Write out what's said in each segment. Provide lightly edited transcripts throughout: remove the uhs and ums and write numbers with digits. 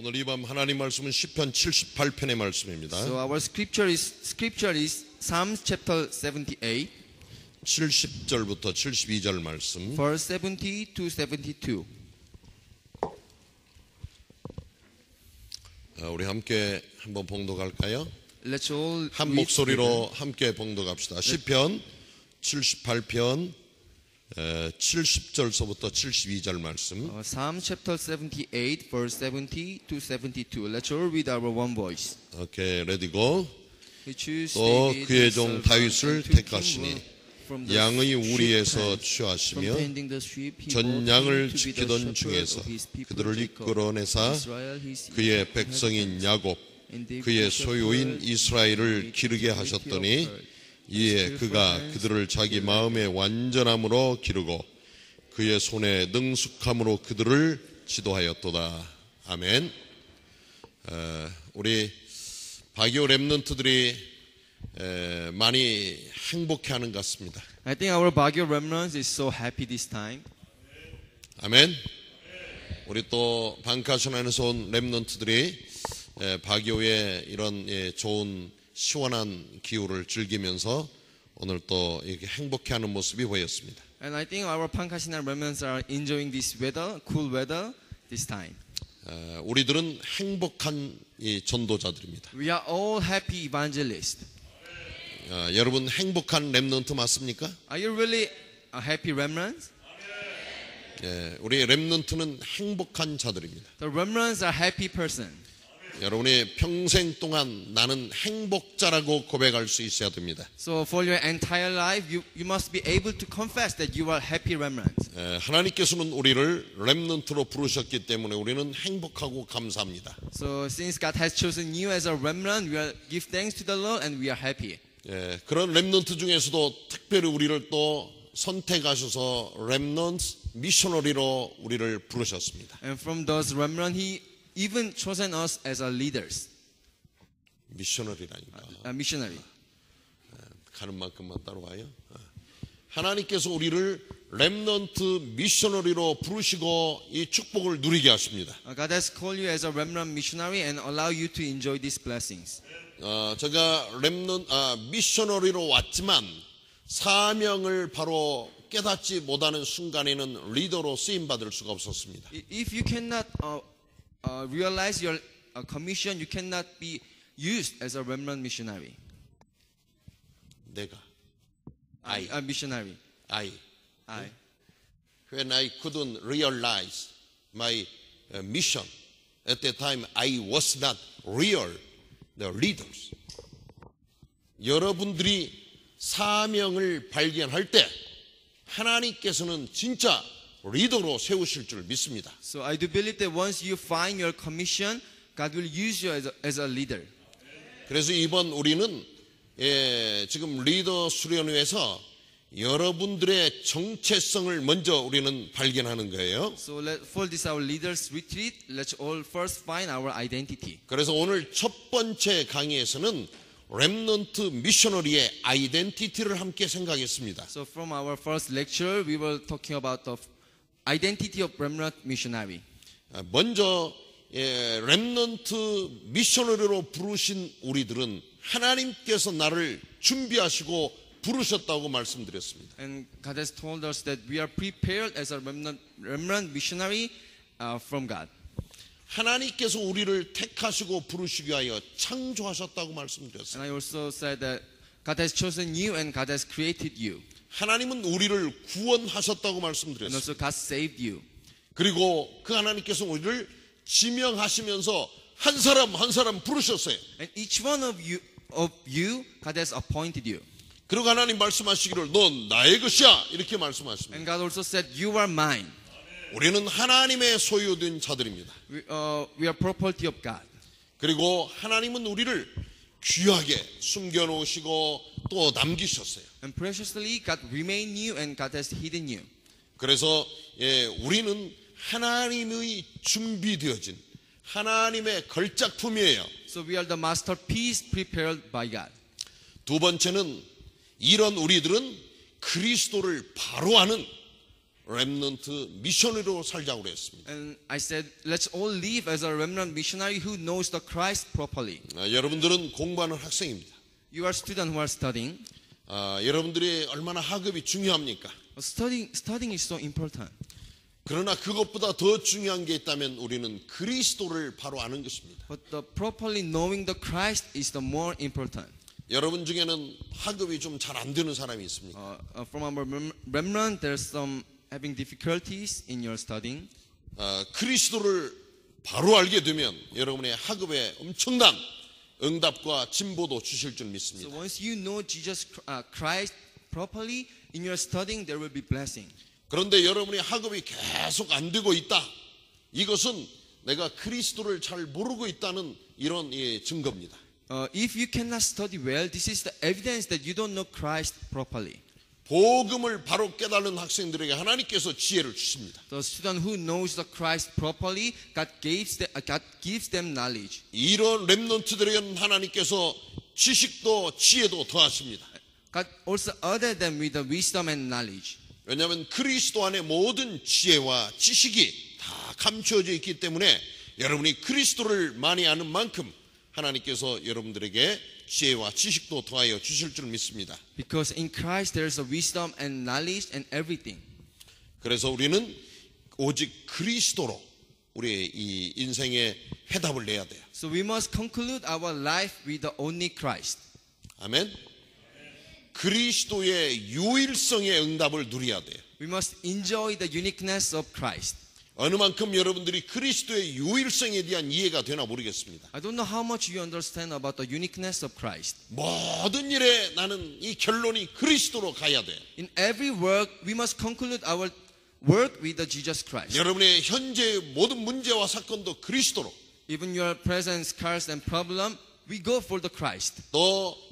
오늘 이 밤 하나님 말씀은 시편 78편의 말씀입니다. So our scripture is Psalms chapter 78, 70절부터 72절 말씀. verse 70 to 72. 우리 함께 한번 봉독할까요? Let's all 한 read 목소리로 함께 봉독합시다. 시편 78편 70절서부터 72절 말씀. Psalm chapter 78, verse 70 to 72. Let's all read our one voice. 오케이, 레디고. He chose 또 David, 그의 his 종 servant, 다윗을 and took him 택하시니 from the 양의 sheep 우리에서 pen. 취하시며 From tending the sheep, he 전 brought 양을 him to be the 지키던 shepherd 중에서 of his people 그들을 Jacob. 이끌어내사 Israel, his 그의 백성인 야곱 and David 그의 the 소유인 shepherd, 이스라엘을 기르게 하셨더니 이에 그가 그들을 자기 마음의 완전함으로 기르고 그의 손에 능숙함으로 그들을 지도하였도다. 아멘. 우리 바기오 렘넌트들이 많이 행복해하는 것 같습니다. I think our Baguio remnants is so happy this time. 아멘. 우리 또 방카션 안에서 온 렘넌트들이 바기오의 이런 좋은 시원한 기후를 즐기면서 오늘 또 이렇게 행복해하는 모습이 보였습니다. And I think our Pankashina remnants are enjoying this weather, cool weather this time. 우리들은 행복한 이 전도자들입니다. We are all happy evangelists. 여러분 행복한 렘넌트 맞습니까? Are you really a happy remnants? 우리 렘넌트는 행복한 자들입니다. The remnants are happy person. 여러분이 평생 동안 나는 행복자라고 고백할 수 있어야 됩니다. So for your entire life, you must be able to confess that you are happy remnants. 하나님께서는 우리를 렘넌트로 부르셨기 때문에 우리는 행복하고 감사합니다. So since God has chosen you as a remnant, we are give thanks to the Lord and we are happy. 그런 렘넌트 중에서도 특별히 우리를 또 선택하셔서 렘넌트 미셔너리로 우리를 부르셨습니다. And from those remnants, He even chosen us as our leaders, 미셔너리라니까. a missionary. 가는 만큼만 따라와요. 하나님께서 우리를 렘넌트 미셔너리로 부르시고 이 축복을 누리게 하십니다. God has called you as a remnant missionary and allow you to enjoy these blessings. 제가 미셔너리로 왔지만 사명을 바로 깨닫지 못하는 순간에는 리더로 쓰임 받을 수가 없었습니다. If you cannot realize your commission, you cannot be used as a remnant missionary. 내가 A missionary. When I couldn't realize my mission at that time, I was not real the leaders. 여러분들이 사명을 발견할 때 하나님께서는 진짜 리더로 세우실 줄 믿습니다. So I do believe that once you find your commission, God will use you as a leader. 그래서 이번 우리는 지금 리더 수련회에서 여러분들의 정체성을 먼저 우리는 발견하는 거예요. So for this our leaders retreat, let's all first find our identity. 그래서 오늘 첫 번째 강의에서는 렘넌트 미셔너리의 아이덴티티를 함께 생각했습니다. So from our first lecture, we were talking about the identity of remnant missionary. 먼저 렘넌트 미셔너리로 부르신 우리들은 하나님께서 나를 준비하시고 부르셨다고 말씀드렸습니다. And God has told us that we are prepared as a remnant missionary from God. 하나님께서 우리를 택하시고 부르시기 위하여 창조하셨다고 말씀드렸어요. And I also said that God has chosen you and God has created you. 하나님은 우리를 구원하셨다고 And 말씀드렸어요. also God saved you. 그리고 그 하나님께서 우리를 지명하시면서 한 사람 한 사람 부르셨어요. And each one of you, God has appointed you. 그리고 하나님 말씀하시기를 넌 나의 것이야 이렇게 말씀하십니다. And God also said, you are mine. 우리는 하나님의 소유된 자들입니다. We are property of God. 그리고 하나님은 우리를 귀하게 숨겨놓으시고 또 남기셨어요. And preciously, God remained you and God has hidden you. 그래서 우리는 하나님의 준비되어진 하나님의 걸작품이에요. So we are the masterpiece prepared by God. 두 번째는 이런 우리들은 그리스도를 바로 아는 렘넌트 미셔너리로 살자고 그랬습니다. And I said, let's all live as a remnant missionary who knows the Christ properly. 여러분들은 공부하는 학생입니다. You are students who are studying. 여러분들이 얼마나 학업이 중요합니까? Studying is so important. 그러나 그것보다 더 중요한 게 있다면 우리는 그리스도를 바로 아는 것입니다. But the properly knowing the Christ is the more important. 여러분 중에는 학업이 좀 잘 안 되는 사람이 있습니까? From our remnant, there's some having difficulties in your studying. 그리스도를 바로 알게 되면 여러분의 학업에 엄청난 응답과 진보도 주실 줄 So 믿습니다. once you know Jesus Christ properly in your studying, there will be blessing. 그런데 여러분의 학업이 계속 안 되고 있다. 이것은 내가 그리스도를 잘 모르고 있다는 이런 증거입니다. If you cannot study well, this is the evidence that you don't know Christ properly. 복음을 바로 깨달은 학생들에게 하나님께서 지혜를 주십니다. The student who knows the Christ properly, God gives them knowledge. 이런 렘넌트들에게는 하나님께서 지식도 지혜도 더하십니다. God also added them with the wisdom and knowledge. 왜냐하면 그리스도 안에 모든 지혜와 지식이 다 감추어져 있기 때문에 여러분이 그리스도를 많이 아는 만큼 하나님께서 여러분들에게 지혜와 지식도 더하여 주실 줄 믿습니다. Because in Christ there is a wisdom and knowledge and everything. 그래서 우리는 오직 그리스도로 우리의 이 인생의 해답을 내야 돼요. So we must conclude our life with the only Christ. 아멘. 그리스도의 유일성의 응답을 누려야 돼요. We must enjoy the uniqueness of Christ. 어느 만큼 여러분들이 그리스도의 유일성에 대한 이해가 되나 모르겠습니다. I don't know how much you understand about the uniqueness of Christ. 모든 일에 나는 이 결론이 그리스도로 가야 돼. In every work, we must conclude our work with the Jesus Christ. 여러분의 현재의 모든 문제와 사건도 그리스도로. Even your present scars and problem, we go for the Christ. 또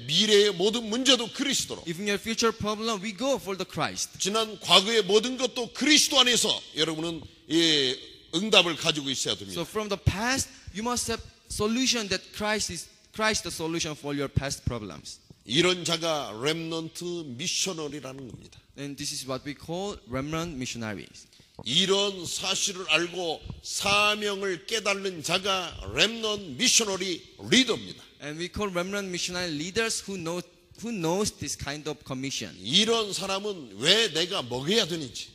미래의 모든 문제도 그리스도로. Even your future problem, we go for the Christ. 지난 과거의 모든 것도 그리스도 안에서 여러분은 이 응답을 가지고 있어야 됩니다. So from the past, you must have solution that Christ is the solution for your past problems. 이런 자가 렘넌트 미셔너리라는 겁니다. And this is what we call remnant missionaries. 이런 사실을 알고 사명을 깨닫는 자가 렘넌트 미셔너리 리더입니다. And we call remnant missionary leaders who knows this kind of commission. 이런 사람은 왜 내가 먹어야 되는지,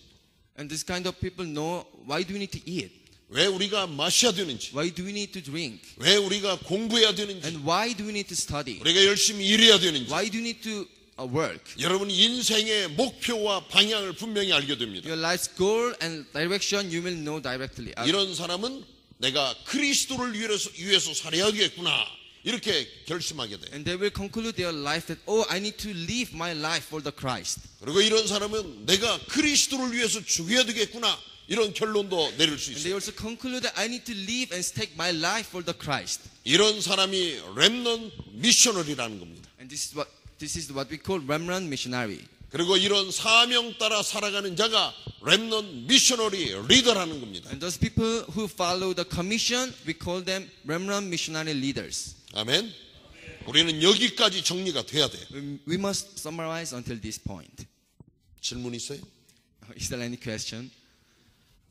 And this kind of people know why do we need to eat? 왜 우리가 마셔야 되는지, Why do we need to drink? 왜 우리가 공부해야 되는지, And why do we need to study? 우리가 열심히 일해야 되는지, Why do you need to work? 여러분 인생의 목표와 방향을 분명히 알게 됩니다. Your life's goal and direction you will know directly. 이런 사람은 내가 그리스도를 위해서 살아야겠구나 이렇게 결심하게 돼요. And they will conclude their life that, oh, I need to live my life for the Christ. 그리고 이런 사람은 내가 그리스도를 위해서 죽어야 되겠구나 이런 결론도 내릴 수 And they 있어요. also conclude that I need to live and stake my life for the Christ. 이런 사람이 렘넌트 미셔너리라는 겁니다. And this is what we call remnant missionary. 그리고 이런 사명 따라 살아가는 자가 렘넌트 미셔너리 리더라는 겁니다. And those people who follow the commission, we call them remnant missionary leaders. 아멘. 우리는 여기까지 정리가 돼야 돼요. We must summarize until this point. 질문 있어요? Is there any question?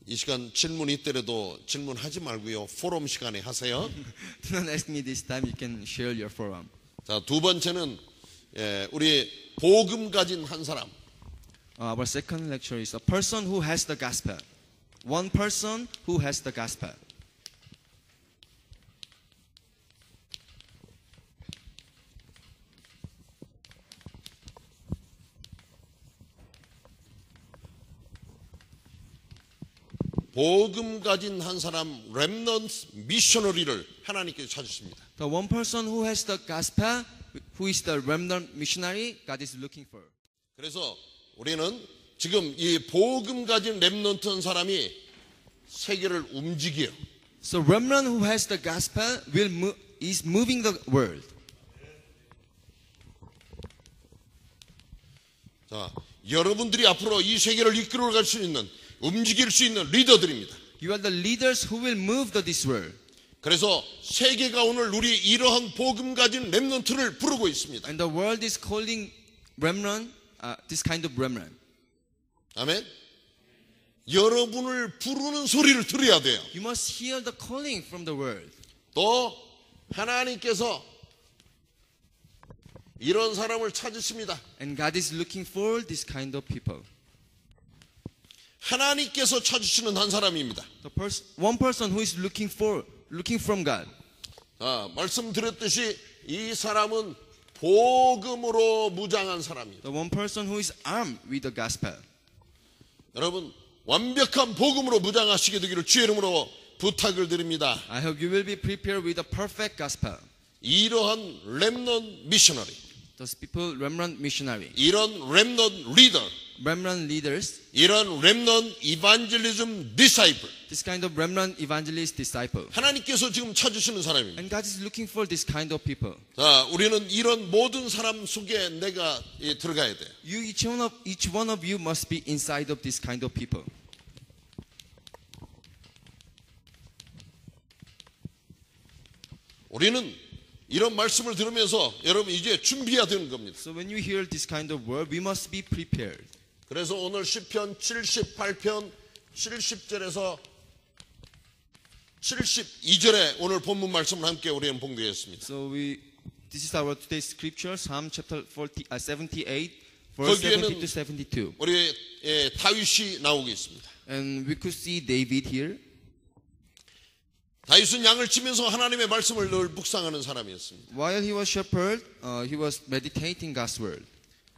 이 시간 질문 있더라도 질문하지 말고요. 포럼 시간에 하세요. Do not ask me this time. You can share your forum. 자, 두 번째는 우리 복음 가진 한 사람. Our second lecture is a person who has the gospel. One person who has the gospel. 복음 가진 한 사람 렘넌트 미셔너리를 하나님께서 찾으십니다. The one person who has the gospel, who is the remnant missionary, God is looking for. 그래서 우리는 지금 이 복음 가진 렘넌트 한 사람이 세계를 움직여요. So remnant who has the gospel is moving the world. 자, 여러분들이 앞으로 이 세계를 이끌어갈 수 있는 움직일 수 있는 리더들입니다. You are the leaders who will move this world. 그래서 세계가 오늘 우리 이러한 복음 가진 렘넌트를 부르고 있습니다. And the world is calling remnant, this kind of remnant. 아멘. 여러분을 부르는 소리를 들어야 돼요. You must hear the calling from the world. 또 하나님께서 이런 사람을 찾으십니다. And God is looking for this kind of people. 하나님께서 찾으시는 한 사람입니다. One person who is looking from God. 말씀드렸듯이 이 사람은 복음으로 무장한 사람입니다. The one person who is armed with the gospel. 여러분 완벽한 복음으로 무장하시게 되기를 주의 이름으로 부탁을 드립니다. I hope you will be prepared with the perfect gospel. 이러한 렘넌트 미셔너리, Those people, remnant missionary, 이런 렘넌트 리더, remnant leaders, 이런 렘넌트 이반젤리즘 디사이플, this kind of remnant evangelist disciple. 하나님께서 지금 찾으시는 사람입니다. And God is looking for this kind of people. 자, 우리는 이런 모든 사람 속에 내가 들어가야 돼요. You, each one of you must be inside of this kind of people. 우리는 이런 말씀을 들으면서 여러분 이제 준비해야 되는 겁니다. So when you hear this kind of word, we must be prepared. 그래서 오늘 시편 78편 70절에서 72절에 오늘 본문 말씀을 함께 우리는 봉독했습니다. So this is our today's scripture, Psalm chapter 78, verse 70 to 72. 우리 다윗이 나오고 있습니다. And we could see David here. 다윗은 양을 치면서 하나님의 말씀을 늘 묵상하는 사람이었습니다. While he was shepherd, he was meditating God's word.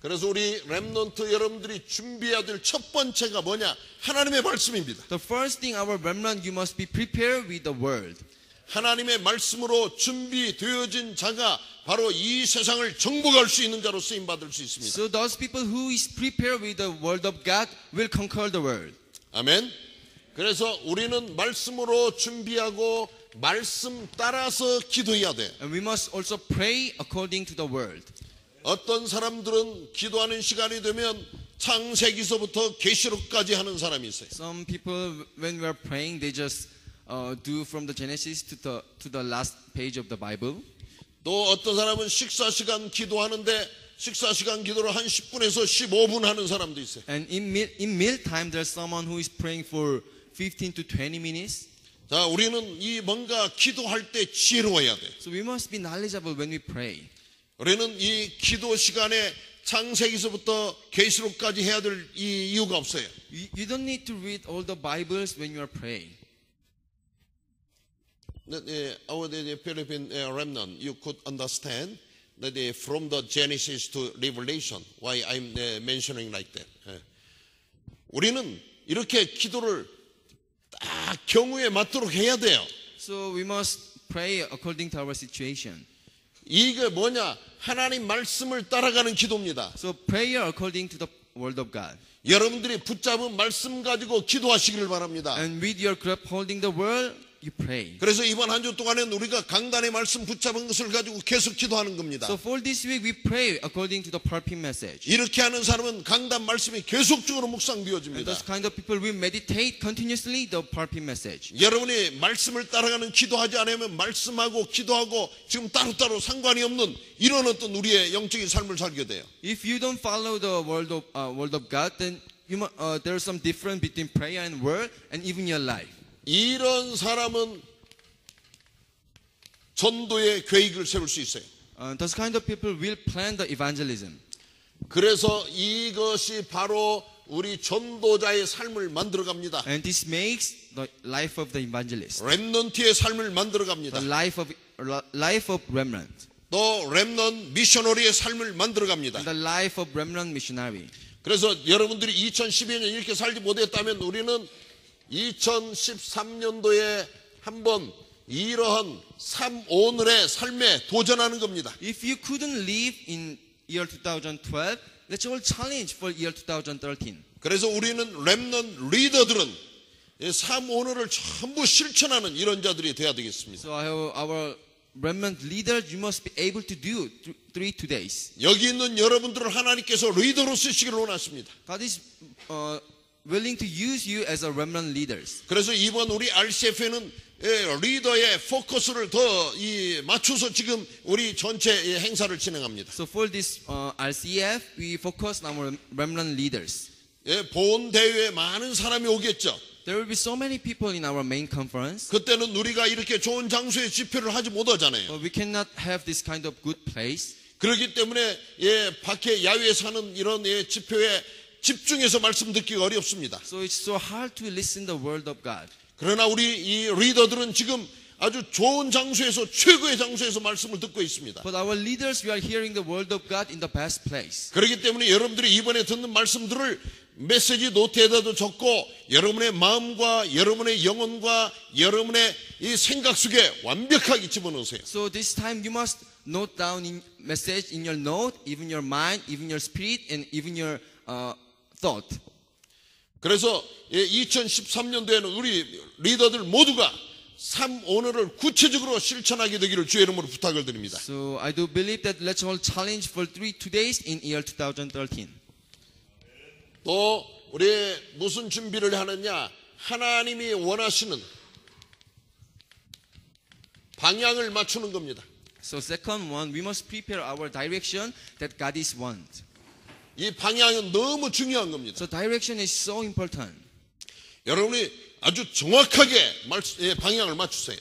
그래서 우리 렘넌트 여러분들이 준비해야 될 첫 번째가 뭐냐? 하나님의 말씀입니다. The first thing, our remnant, you must be prepared with the word. 하나님의 말씀으로 준비되어진 자가 바로 이 세상을 정복할 수 있는 자로 쓰임 받을 수 있습니다. So those people who is prepared with the word of God will conquer the world. 아멘. 그래서 우리는 말씀으로 준비하고 말씀 따라서 기도해야 돼. And we must also pray according to the word. 어떤 사람들은 기도하는 시간이 되면 창세기서부터 계시록까지 하는 사람이 있어요. Some people, when we are praying, they just do from the Genesis to the last page of the Bible. 또 어떤 사람은 식사 시간 기도하는데 식사 시간 기도를 한 10분에서 15분 하는 사람도 있어요. And in meal time, there's someone who is praying for 15 to 20 minutes. 자, 우리는 이 뭔가 기도할 때 지혜로워야 돼. So we must be knowledgeable when we pray. 우리는 이 기도 시간에 창세기서부터 계시록까지 해야 될 이유가 없어요. You don't need to read all the Bibles when you are praying. Our Philippine remnant, you could understand that from the Genesis to Revelation, why I'm mentioning like that. 우리는 이렇게 기도를 딱 경우에 맞도록 해야 돼요. So we must pray according to our situation. 이게 뭐냐? 하나님 말씀을 따라가는 기도입니다. So prayer according to the word of God. 여러분들이 붙잡은 말씀 가지고 기도하시기를 바랍니다. And with your grip holding the word, you pray. 그래서 이번 한 주 동안에는 우리가 강단의 말씀 붙잡은 것을 가지고 계속 기도하는 겁니다. So for this week, we pray according to the pulpit message. 이렇게 하는 사람은 강단 말씀이 계속적으로 And 묵상되어집니다. those kind of people will meditate continuously the pulpit message. 여러분이 말씀을 따라가는 기도하지 않으면 말씀하고 기도하고 지금 따로따로 상관이 없는 이런 어떤 우리의 영적인 삶을 살게 돼요. If you don't follow the word of God, then there's some difference between prayer and word, and even your life. 이런 사람은 전도의 계획을 세울 수 있어요. Those kind of people will plan the evangelism. 그래서 이것이 바로 우리 전도자의 삶을 만들어갑니다. And this makes the life of the evangelist. 렘넌트의 삶을 만들어갑니다. The life of remnant. 또 렘넌트 미셔너리의 삶을 만들어갑니다. The life of remnant missionary. 그래서 여러분들이 2012년 이렇게 살지 못했다면 우리는 2013년도에 한번 이러한 오늘의 삶에 도전하는 겁니다. If you couldn't live in year 2012, let's all challenge for year 2013. 그래서 우리는 렘넌트 리더들은 오늘을 전부 실천하는 이런 자들이 되어야 되겠습니다. So our remnant leaders, you must be able to do 2 days. 여기 있는 여러분들을 하나님께서 리더로 쓰시기를 원하십니다. God is willing to use you as a remnant leaders. 그래서 이번 우리 RCF에는 리더의 포커스를 더 맞춰서 지금 우리 전체 행사를 진행합니다. So for this RCF, we focus on our remnant leaders. 본 대회에 많은 사람이 오겠죠. There will be so many people in our main conference, 그때는 우리가 이렇게 좋은 장소에 집회를 하지 못하잖아요. but we cannot have this kind of good place. 그렇기 때문에 밖에 야외에 사는 이런 집회에 집중해서 말씀 듣기가 어렵습니다. So it's so hard to listen the word of God. 그러나 우리 이 리더들은 지금 아주 좋은 장소에서 최고의 장소에서 말씀을 듣고 있습니다. But our leaders, we are hearing the word of God in the best place. 그렇기 때문에 여러분들이 이번에 듣는 말씀들을 메시지 노트에다도 적고 여러분의 마음과 여러분의 영혼과 여러분의 이 생각 속에 완벽하게 집어넣으세요. So this time you must note down in message in your note, even your mind, even your spirit, and even your thought. 그래서 2013년도에는 우리 리더들 모두가 삶 오늘을 구체적으로 실천하게 되기를 주의 이름으로 부탁을 드립니다. So I do believe that let's all challenge for 2 days in year 2013. 또 우리 무슨 준비를 하느냐? 하나님이 원하시는 방향을 맞추는 겁니다. So second one, we must prepare our direction that God is want. 이 방향은 너무 중요한 겁니다. So direction is so important. 여러분이 아주 정확하게 방향을 맞추세요.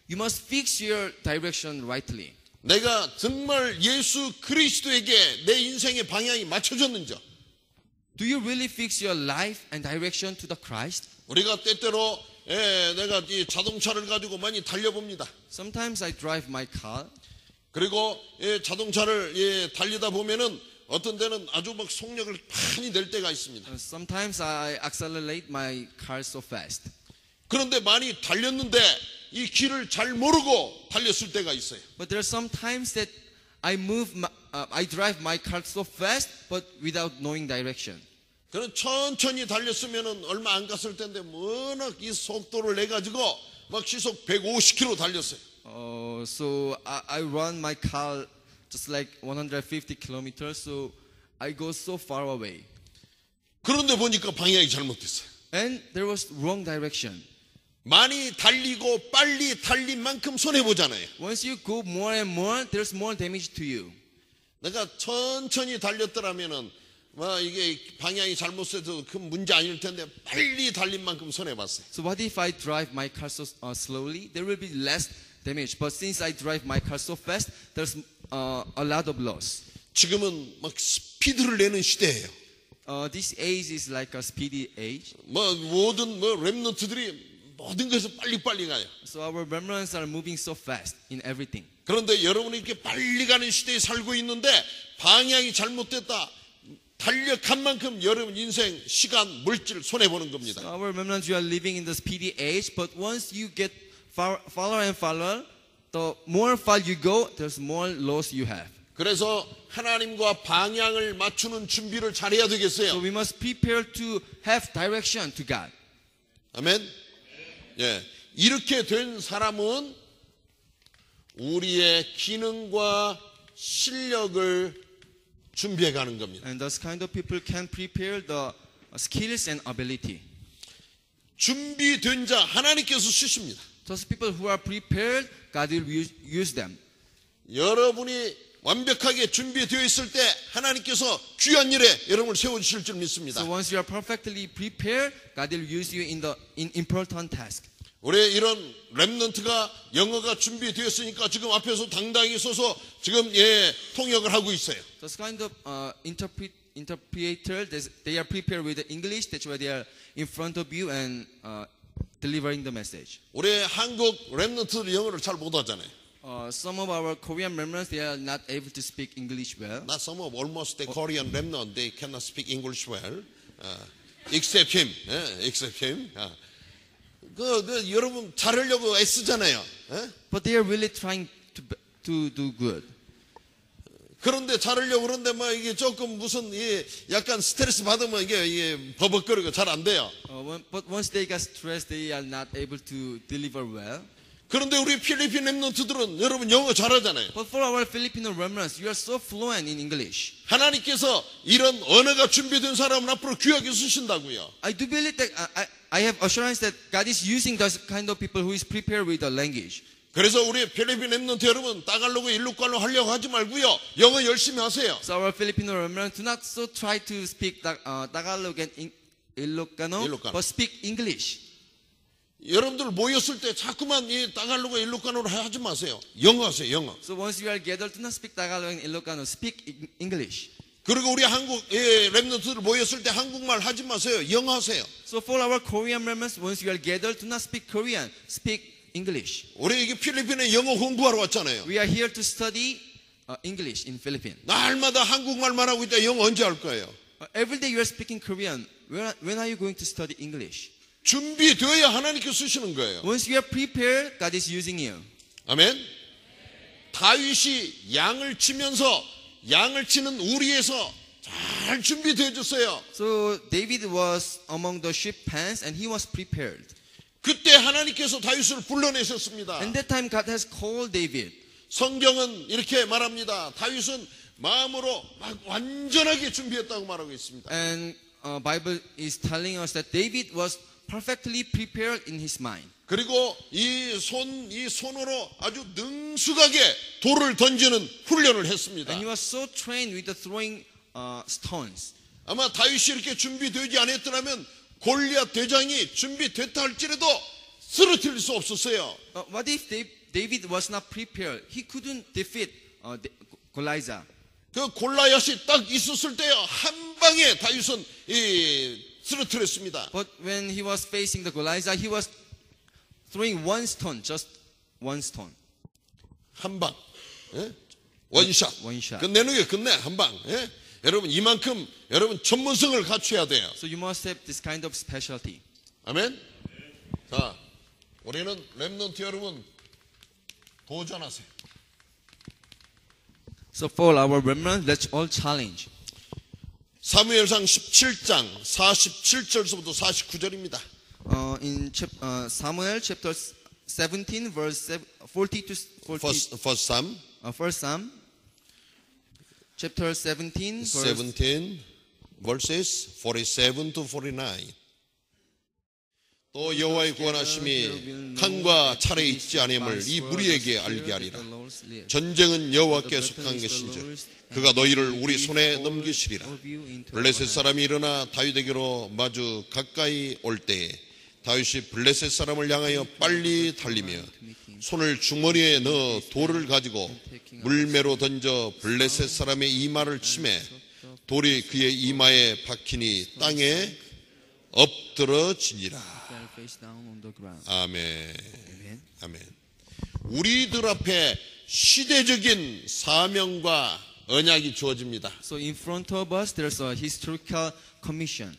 You must fix your direction rightly. 내가 정말 예수 그리스도에게 내 인생의 방향이 맞춰졌는지. Do you really fix your life and direction to the Christ? 우리가 때때로 내가 이 자동차를 가지고 많이 달려봅니다. Sometimes I drive my car. 그리고 자동차를 달리다 보면은 어떤 데는 아주 막 속력을 많이 낼 때가 있습니다. Sometimes I accelerate my car so fast. 그런데 많이 달렸는데 이 길을 잘 모르고 달렸을 때가 있어요. But there are some times that I drive my car so fast, but without knowing direction. 그는 천천히 달렸으면은 얼마 안 갔을 텐데 워낙 이 속도를 내 가지고 막 시속 150km 달렸어요. So I run my car just like 150 kilometers, so I go so far away. 그런데 보니까 방향이 잘못됐어요. And there was wrong direction. 많이 달리고 빨리 달린 만큼 손해보잖아요. Once you go more and more, there's more damage to you. 내가 천천히 달렸더라면은 이게 방향이 잘못돼도 큰 문제 아닐 텐데 빨리 달린 만큼 손해봤어요. So what if I drive my car so slowly? There will be less damage. But since I drive my car so fast, there's a lot of loss. 지금은 막 스피드를 내는 시대예요. This age is like a speedy age. 모든 렘넌트들이 모든 것에서 빨리빨리 가요. So our remnants are moving so fast in everything. 그런데 여러분이 이렇게 빨리 가는 시대에 살고 있는데 방향이 잘못됐다. 달려간 만큼 여러분 인생, 시간, 물질 손해보는 겁니다. So our remnants, you are living in the speedy age, but once you get farther and farther, the more far you go, there's more loss you have. 그래서 하나님과 방향을 맞추는 준비를 잘해야 So 되겠어요. we must prepare to have direction to God. 아멘. 예, 이렇게 된 사람은 우리의 기능과 실력을 준비해 가는 겁니다. And those kind of people can prepare the skills and ability. 준비된 자 하나님께서 쓰십니다. Those people who are prepared, God will use them. 여러분이 완벽하게 준비되어 있을 때 하나님께서 귀한 일에 여러분을 세워주실 줄 믿습니다. So once you are perfectly prepared, God will use you in important task. 우리 이런 렘넌트가 영어가 준비되었으니까 지금 앞에서 당당히 서서 지금 통역을 하고 있어요. Those kind of interpreter, they are prepared with the English. That's why they are in front of you and delivering the message. 우리 한국 렘넌트들 영어를 잘 못하잖아요. Some of our Korean remnants, they are not able to speak English well. Not some of almost the Korean remnant, they cannot speak English well, except him. Except him. 여러분 잘하려고 애쓰잖아요. But they are really trying to do good. 그런데 잘하려고 그러는데 이게 조금 무슨 약간 스트레스 받으면 이게 버벅거리고 잘 안 돼요. But once they get stressed, they are not able to deliver well. 그런데 우리 필리핀 렘넌트들은 여러분 영어 잘하잖아요. But for our Filipino remnants, you are so fluent in English. 하나님께서 이런 언어가 준비된 사람은 앞으로 귀하게 쓰신다고요. I do believe that I have assurance that God is using those kind of people who is prepared with the language. 그래서 우리 필리핀 랩런트 여러분 따갈로그 일루간로 하려고 하지 말고요. 영어 열심히 하세요. So our Filipino remnant do not so try to speak Tagalog and Ilocano, Ilocano. but speak English. 여러분들 모였을 때 자꾸만 이 따갈로그 일루간으로 하지 마세요. 영어 하세요. 영어. So once you are gathered, do not speak Tagalog and Ilocano, speak English. 그리고 우리 한국 랩런트들 모였을 때 한국말 하지 마세요. 영어 하세요. So for our Korean members, once you are gathered, do not speak Korean, speak English. 우리 여기 필리핀에 영어 공부하러 왔잖아요. We are here to study English in Philippines. 날마다 한국말만 하고 있다. 영어 언제 할 거예요? Every day you are speaking Korean. When are you going to study English? 준비되어야 하나님께 쓰시는 거예요. Once you are prepared, God is using you. 아멘. 다윗이 양을 치면서 양을 치는 우리에서 잘 준비되어 줬어요. So David was among the sheep pens and he was prepared. 그때 하나님께서 다윗을 불러내셨습니다. And that time God has called David. 성경은 이렇게 말합니다. 다윗은 마음으로 막 완전하게 준비했다고 말하고 있습니다. And Bible is telling us that David was perfectly prepared in his mind. 그리고 이 손으로 아주 능숙하게 돌을 던지는 훈련을 했습니다. And he was so trained with the throwing stones. 아마 다윗이 이렇게 준비되지 않았더라면 골리앗 대장이 준비됐다 할지라도 쓰러뜨릴 수 없었어요. What if David was not prepared? He couldn't defeat Goliath. 그 골리앗이 딱 있었을 때요 한 방에 다윗은 쓰러뜨렸습니다. But when he was facing the Goliath, he was throwing one stone, just one stone. 한 방, 원샷. One shot. 끝내는 게 끝내 한 방. 여러분 이만큼 여러분 전문성을 갖춰야 돼요. So you must have this kind of specialty. 아멘. 자, 우리는 렘넌트 여러분 도전하세요. So for our remnant, let's all challenge. 사무엘상 17장 47절부터 49절입니다. In Samuel chapter 17, verse 40 to 40. First Sam First Sam, chapter 17, verse 17 verses 47 to 49. 또 여호와의 구원하심이 강과 차례 있지 아니함을 이 무리에게 알게 하리라. 전쟁은 여호와께 속한 것인즉 그가 너희를 우리 손에 넘기시리라. 블레셋 사람이 일어나 다윗에게로 마주 가까이 올 때에 다윗이 블레셋 사람을 향하여 빨리 달리며 손을 주머니에 넣어 돌을 가지고 물매로 던져 블레셋 사람의 이마를 치매 돌이 그의 이마에 박히니 땅에 엎드러지니라. 아멘. 아멘. 우리들 앞에 시대적인 사명과 언약이 주어집니다. So in front of us, there's a historical commission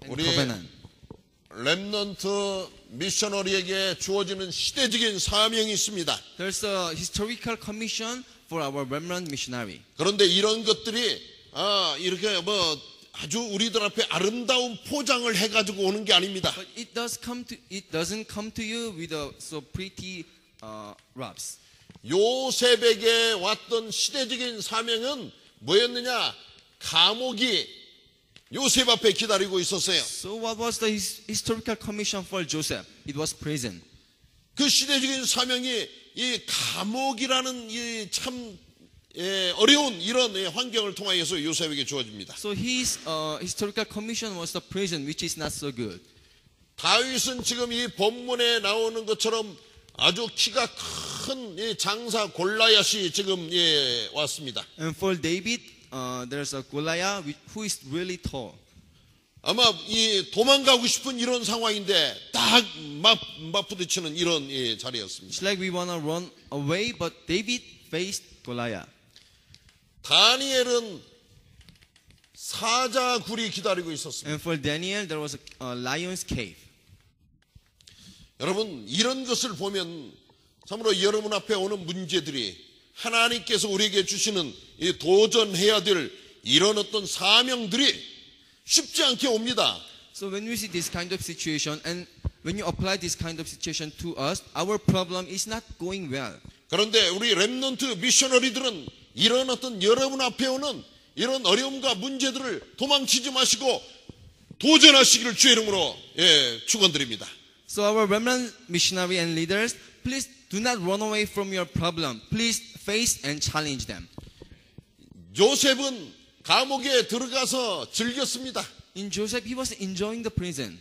and 우리 covenant. 렘넌트 미셔너리에게 주어지는 시대적인 사명이 있습니다. There's a historical commission for our remnant missionary. 그런데 이런 것들이 이렇게 아주 우리들 앞에 아름다운 포장을 해가지고 오는 게 아닙니다. But it doesn't come to you with so pretty robes. 요셉에게 왔던 시대적인 사명은 뭐였느냐? 감옥이 요셉 앞에 기다리고 있었어요. So what was the historical commission for Joseph? It was prison. 그 시대적인 사명이 이 감옥이라는 이 참 어려운 이런 환경을 통하여서 요셉에게 주어집니다. So his historical commission was the prison, which is not so good. 다윗은 지금 이 본문에 나오는 것처럼 아주 키가 큰 이 장사 골리앗이 지금 왔습니다. And for David, there's a Goliath who is really tall. 아마 이 도망가고 싶은 이런 상황인데 딱 맞부딪히는 이런 자리였습니다. It's like we want to run away, but David faced Goliath. 다니엘은 사자굴이 기다리고 있었습니다. And for Daniel, there was a lion's cave. 여러분 이런 것을 보면 참으로 여러분 앞에 오는 문제들이 하나님께서 우리에게 주시는 이 도전해야 될 이런 어떤 사명들이 쉽지 않게 옵니다. So when we see this kind of situation and when you apply this kind of situation to us, our problem is not going well. 그런데 우리 렘넌트 미셔너리들은 이런 어떤 여러분 앞에 오는 이런 어려움과 문제들을 도망치지 마시고 도전하시기를 주의 이름으로 축원드립니다. So our remnant missionary and leaders, please do not run away from your problem. Please face and challenge them. 요셉은 감옥에 들어가서 즐겼습니다. In Joseph, he was enjoying the prison.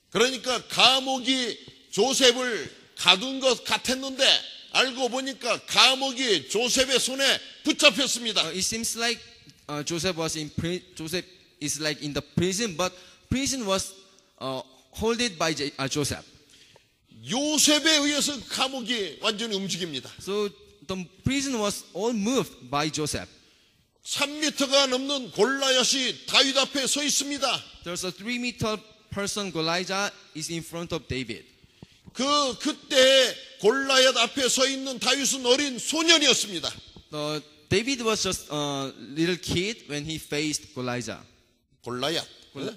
그러니까 감옥이 조셉을 가둔 것 같았는데 알고 보니까 감옥이 조셉의 손에 붙잡혔습니다. It seems like Joseph is like in the prison, but prison was holded by Joseph. 요셉에 의해서 감옥이 완전히 움직입니다. So the prison was all moved by Joseph. 3m가 넘는 골라앗이 다윗 앞에 서 있습니다. There's a 3-meter person, Goliath, is in front of David. 그때 골라앗 앞에 서 있는 다윗은 어린 소년이었습니다. David was just a little kid when he faced Goliath. 골라앗.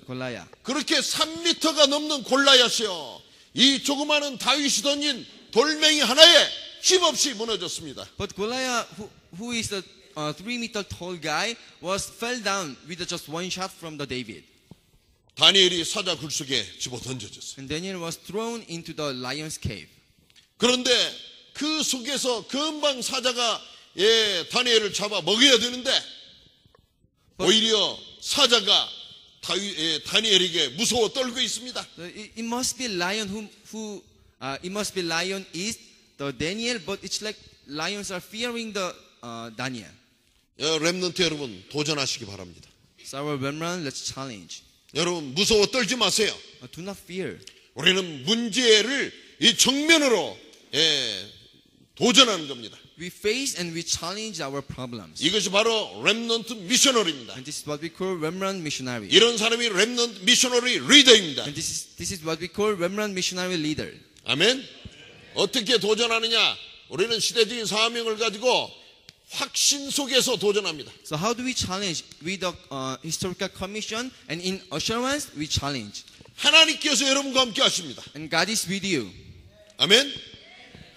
Goliath. 그렇게 3m가 넘는 골라앗이요. 이 조그마한 다윗이 던진 돌멩이 하나에 힘없이 무너졌습니다. But Goliath, who is a 3-meter tall guy, fell down with just one shot from the David. 다니엘이 사자 굴속에 집어 던져졌어요. And Daniel was thrown into the lion's cave. 그런데 그 속에서 금방 사자가 다니엘을 잡아 먹여야 되는데 오히려 사자가 다니엘에게 무서워 떨고 있습니다. It must be lion it must be lion is the Daniel, but it's like lions are fearing the Daniel. 렘넌트 여러분 도전하시기 바랍니다. So our remnant, let's challenge. 여러분 무서워 떨지 마세요. Do not fear. 우리는 문제를 이 정면으로 도전하는 겁니다. We face and we challenge our problems. 이것이 바로 렘넌트 미셔너리입니다. And this is what we call remnant missionary. 이런 사람이 렘넌트 미셔너리 리더입니다. And this is what we call remnant missionary leader. 아멘. 어떻게 도전하느냐? 우리는 시대적인 사명을 가지고 확신 속에서 도전합니다. So how do we challenge? With the historical commission and in assurance we challenge. 하나님께서 여러분과 함께 하십니다. And God is with you. 아멘.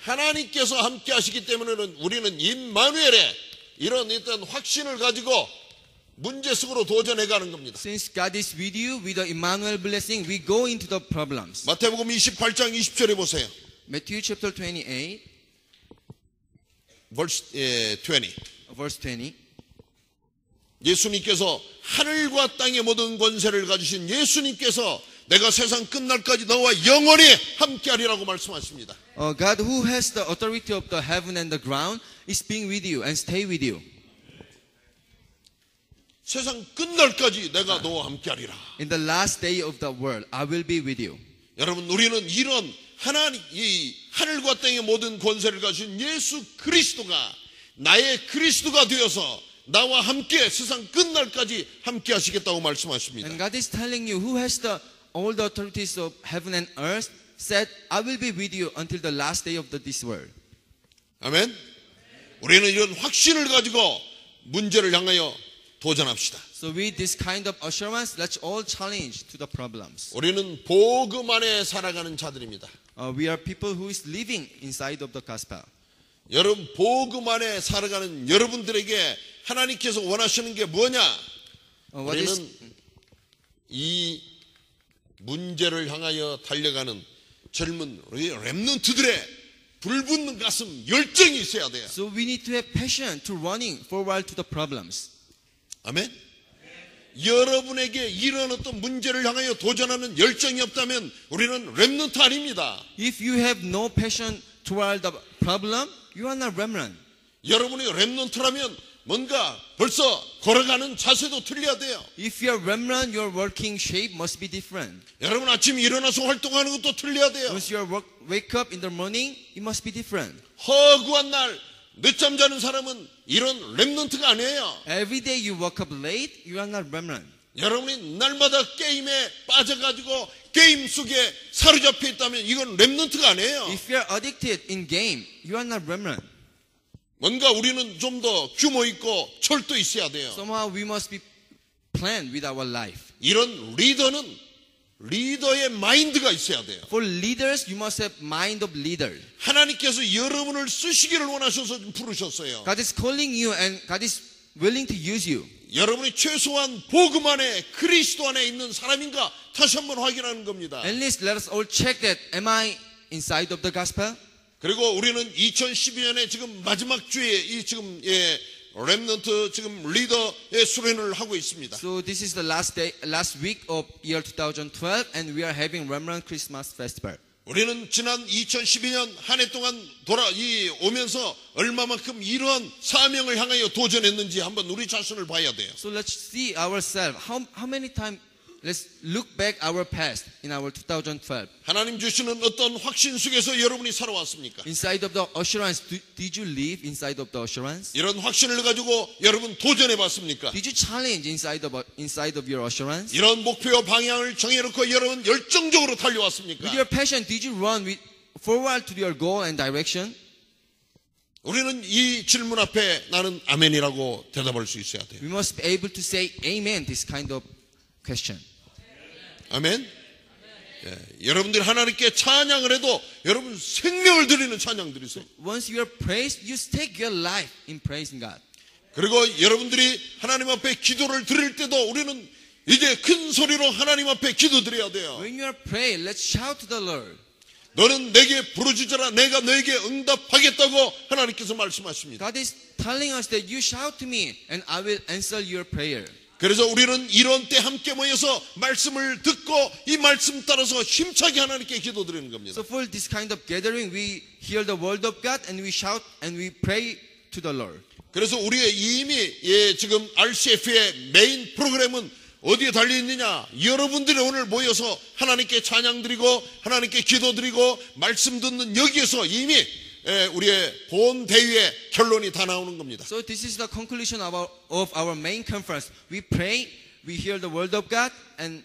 하나님께서 함께 하시기 때문에 우리는 임마누엘의 이런 어떤 확신을 가지고 문제 속으로 도전해 가는 겁니다. Since God is with you, with the Emmanuel blessing, we go into the problems. 마태복음 28장 20절에 보세요. Matthew chapter 28, verse 20. verse 20. 예수님께서 하늘과 땅의 모든 권세를 가지신 예수님께서 내가 세상 끝날까지 너와 영원히 함께하리라고 말씀하십니다. God who has the authority of the heaven and the ground is being with you and stay with you. 세상 끝날까지 내가 너와 함께하리라. In the last day of the world, I will be with you. 여러분 우리는 이런 하나님 이 하늘과 땅의 모든 권세를 가진 예수 그리스도가 나의 그리스도가 되어서 나와 함께 세상 끝날까지 함께 하시겠다고 말씀하십니다. And God is telling you who has all the authorities of heaven and earth said, I will be with you until the last day of this world. 아멘. 우리는 이런 확신을 가지고 문제를 향하여 도전합시다. So with this kind of assurance, let's all challenge to the problems. 우리는 복음 안에 살아가는 자들입니다. We are people who is living inside of the gospel. 여러분 복음 안에 살아가는 여러분들에게 하나님께서 원하시는 게 뭐냐? 우리는 이 문제를 향하여 달려가는 젊은 우리 렘넌트들의 불붙는 가슴 열정이 있어야 돼요. So we need to have passion to running forward to the problems. 아멘. 여러분에게 이런 어떤 문제를 향하여 도전하는 열정이 없다면 우리는 렘넌트 아닙니다. If you have no passion toward the problem, you are not remnant. 여러분이 렘넌트라면 뭔가 벌써 걸어가는 자세도 틀려야 돼요. If you are remnant, your working shape must be different. 여러분 아침에 일어나서 활동하는 것도 틀려야 돼요. Once you wake up in the morning, it must be different. 허구한 날 늦잠 자는 사람은 이런 렘넌트가 아니에요. Every day you wake up late, you are not remnant. 여러분이 날마다 게임에 빠져가지고 게임 속에 사로잡혀 있다면 이건 렘넌트가 아니에요. If you are addicted in game, you are not remnant. 뭔가 우리는 좀 더 규모 있고 철도 있어야 돼요. Somehow we must be planned with our life. 이런 리더는 리더의 마인드가 있어야 돼요. For leaders, you must have mind of leader. 하나님께서 여러분을 쓰시기를 원하셔서 부르셨어요. God is calling you and God is willing to use you. 여러분이 최소한 복음 안에 그리스도 안에 있는 사람인가 다시 한번 확인하는 겁니다. At least let us all check that. Am I inside of the gospel? 그리고 우리는 2012년에 지금 마지막 주에 이 지금 렘넌트 지금 리더의 수련을 하고 있습니다. So this is the last week of year 2012, and we are having Remnant Christmas Festival. 우리는 지난 2012년 한 해 동안 오면서 얼마만큼 이러한 사명을 향하여 도전했는지 한번 우리 자신을 봐야 돼요. So let's see ourselves. How many times? Let's look back our past in our 2012. 하나님 주시는 어떤 확신 속에서 여러분이 살아왔습니까? Inside of the assurance, did you live inside of the assurance? 이런 확신을 가지고 여러분 도전해 봤습니까? Did you challenge inside of your assurance? 이런 목표와 방향을 정해놓고 여러분 열정적으로 달려왔습니까? With your passion, did you run forward to your goal and direction? 우리는 이 질문 앞에 나는 아멘이라고 대답할 수 있어야 돼요. We must be able to say amen this kind of question. 아멘. 예, 여러분들이 하나님께 찬양을 해도 여러분 생명을 드리는 찬양 드리세요. Once you are praised, you stake your life in praising God. 그리고 여러분들이 하나님 앞에 기도를 드릴 때도 우리는 이제 큰 소리로 하나님 앞에 기도드려야 돼요. When you are praying, let's shout to the Lord. 너는 내게 부르짖어라 내가 너에게 응답하겠다고 하나님께서 말씀하십니다. God is telling us that you shout to me and I will answer your prayer. 그래서 우리는 이런 때 함께 모여서 말씀을 듣고 이 말씀 따라서 힘차게 하나님께 기도드리는 겁니다. So for this kind of gathering, we hear the word of God and we shout and we pray to the Lord. 그래서 우리의 이미 지금 RCF의 메인 프로그램은 어디에 달려있느냐? 여러분들이 오늘 모여서 하나님께 찬양드리고 하나님께 기도드리고 말씀 듣는 여기에서 이미 우리의 본 대회의 결론이 다 나오는 겁니다. So this is the conclusion of our main conference. We pray, we hear the word of God, and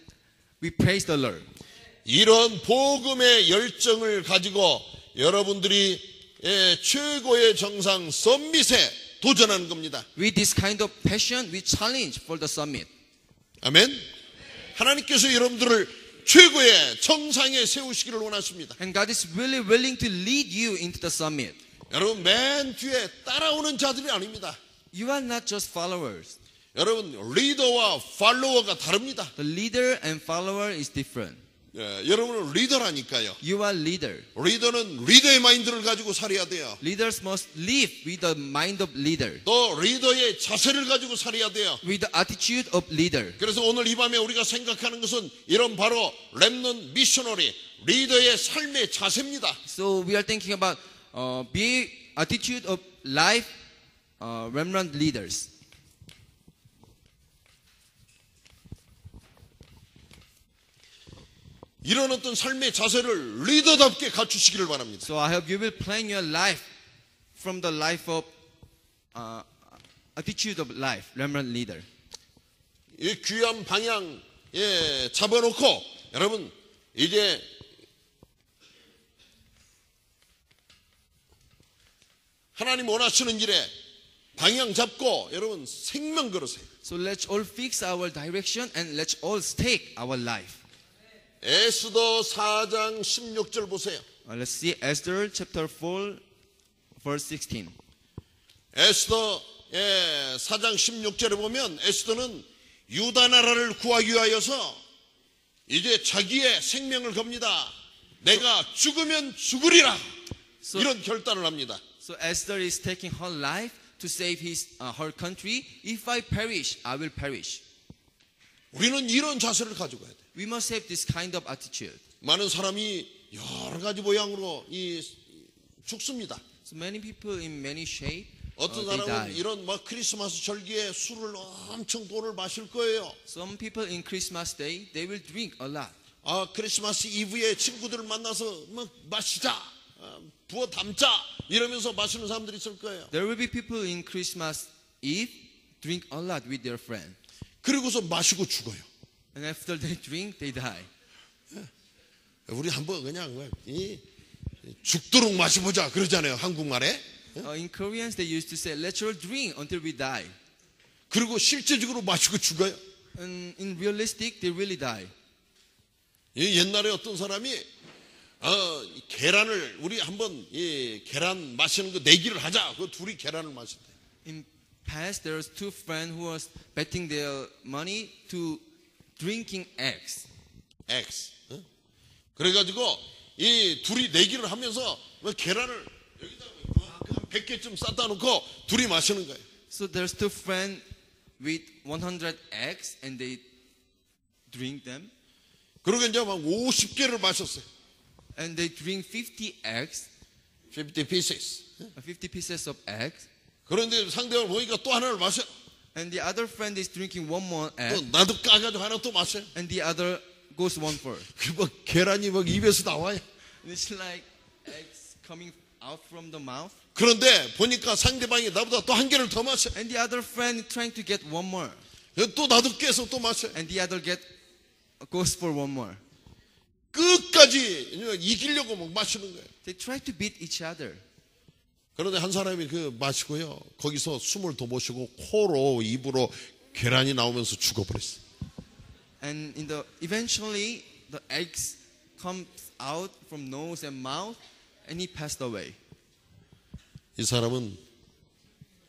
we praise the Lord. 이런 복음의 열정을 가지고 여러분들이 최고의 정상 썸밋에 도전하는 겁니다. With this kind of passion, we challenge for the summit. 아멘. 하나님께서 여러분들을 최고의 정상에 세우시기를 원하십니다. And God is really willing to lead you into the summit. 여러분 맨 뒤에 따라오는 자들이 아닙니다. You are not just followers. 여러분 리더와 팔로워가 다릅니다. The leader and follower is different. 여러분은 리더라니까요. You are leader. 리더는 리더의 마인드를 가지고 살아야 돼요. Leaders must live with the mind of leader. 또 리더의 자세를 가지고 살아야 돼요. With the attitude of leader. 그래서 오늘 이 밤에 우리가 생각하는 것은 이런 바로 렘넌트 미셔너리 리더의 삶의 자세입니다. So we are thinking about be attitude of life, remnant leaders. 이런 어떤 삶의 자세를 리더답게 갖추시기를 바랍니다. So I hope you will plan your life from the life of attitude of life, remnant leader. 이 귀한 방향 잡아놓고 여러분 이제 하나님 원하시는 일에 방향 잡고 여러분 생명 걸으세요. So let's all fix our direction and let's all stake our life. 에스더 4장 16절 보세요. Let's see Esther chapter 4 verse 16. 에스더 4장 16절에 보면 에스더는 유다 나라를 구하기 위하여서 이제 자기의 생명을 겁니다. 내가 죽으면 죽으리라. 이런 결단을 합니다. So Esther is taking her life to save her country. If I perish, I will perish. 우리는 이런 자세를 가지고 가야 돼요. We must have this kind of attitude. 많은 사람이 여러 가지 모양으로 죽습니다. So many people in many shape. 어떤 they 사람은 die. 이런 크리스마스 절기에 술을 엄청 돈을 마실 거예요. Some people in Christmas day they will drink a lot. 크리스마스 이브에 친구들을 만나서 마시자, 부어 담자 이러면서 마시는 사람들이 있을 거예요. There will be people in Christmas Eve drink a lot with their friend. 그리고서 마시고 죽어요. And after they drink, they die. 우리 한번 그냥 죽도록 마셔보자 그러잖아요. 한국말에. In Koreans, they used to say, "Let's all drink until we die." 그리고 실제적으로 마시고 죽어요. And in realistic, they really die. 옛날에 어떤 사람이 계란을 우리 한번 계란 마시는 거 내기를 하자. 그 둘이 계란을 마신대. past, there's two friends who was betting their money to drinking eggs. X. 어? 그래가지고 이 둘이 내기를 하면서 뭐 계란을 여기다 한 100개쯤 쌓다 놓고 둘이 마시는 거예요. So there's two friends with 100 eggs and they drink them. 그러고 이제 막 50개를 마셨어요. And they drink 50 eggs, 50 pieces. 50 pieces of eggs. 그런데 상대방을 보니까 또 하나를 마셔. And the other friend is drinking one more 또 egg. 나도 까가지고 하나 또 마셔요. And the other goes one for. 그 막 계란이 막 입에서 나와요. And it's like eggs coming out from the mouth. 그런데 보니까 상대방이 나보다 또 한 개를 더 마셔. And the other friend is trying to get one more. 또 나도 깨서 또 마셔. And the other goes for one more. 끝까지 이기려고 막 마시는 거예요. They try to beat each other. 그런데 한 사람이 그 마시고요. 거기서 숨을 더 못 쉬고 코로 입으로 계란이 나오면서 죽어버렸어요. And eventually the eggs comes out from nose and mouth and he passed away. 이 사람은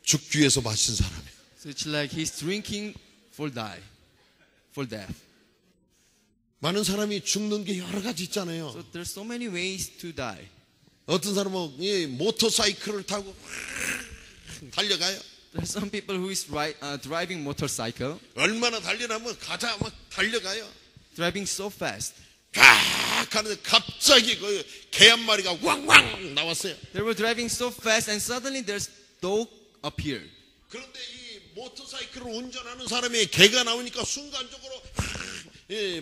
죽기 위해서 마신 사람이에요. So it's like he's drinking for death. 많은 사람이 죽는 게 여러 가지 있잖아요. So there's so many ways to die. 어떤 사람은 이 모터사이클을 타고 달려가요. There's some people who is driving motorcycle, 얼마나 달리냐면 가자 막 달려가요. driving so fast. 쫙 가는데 갑자기 그 개 한 마리가 왕왕 나왔어요. They were driving so fast and suddenly there's dog appeared. 그런데 이 모터사이클을 운전하는 사람이 개가 나오니까 순간적으로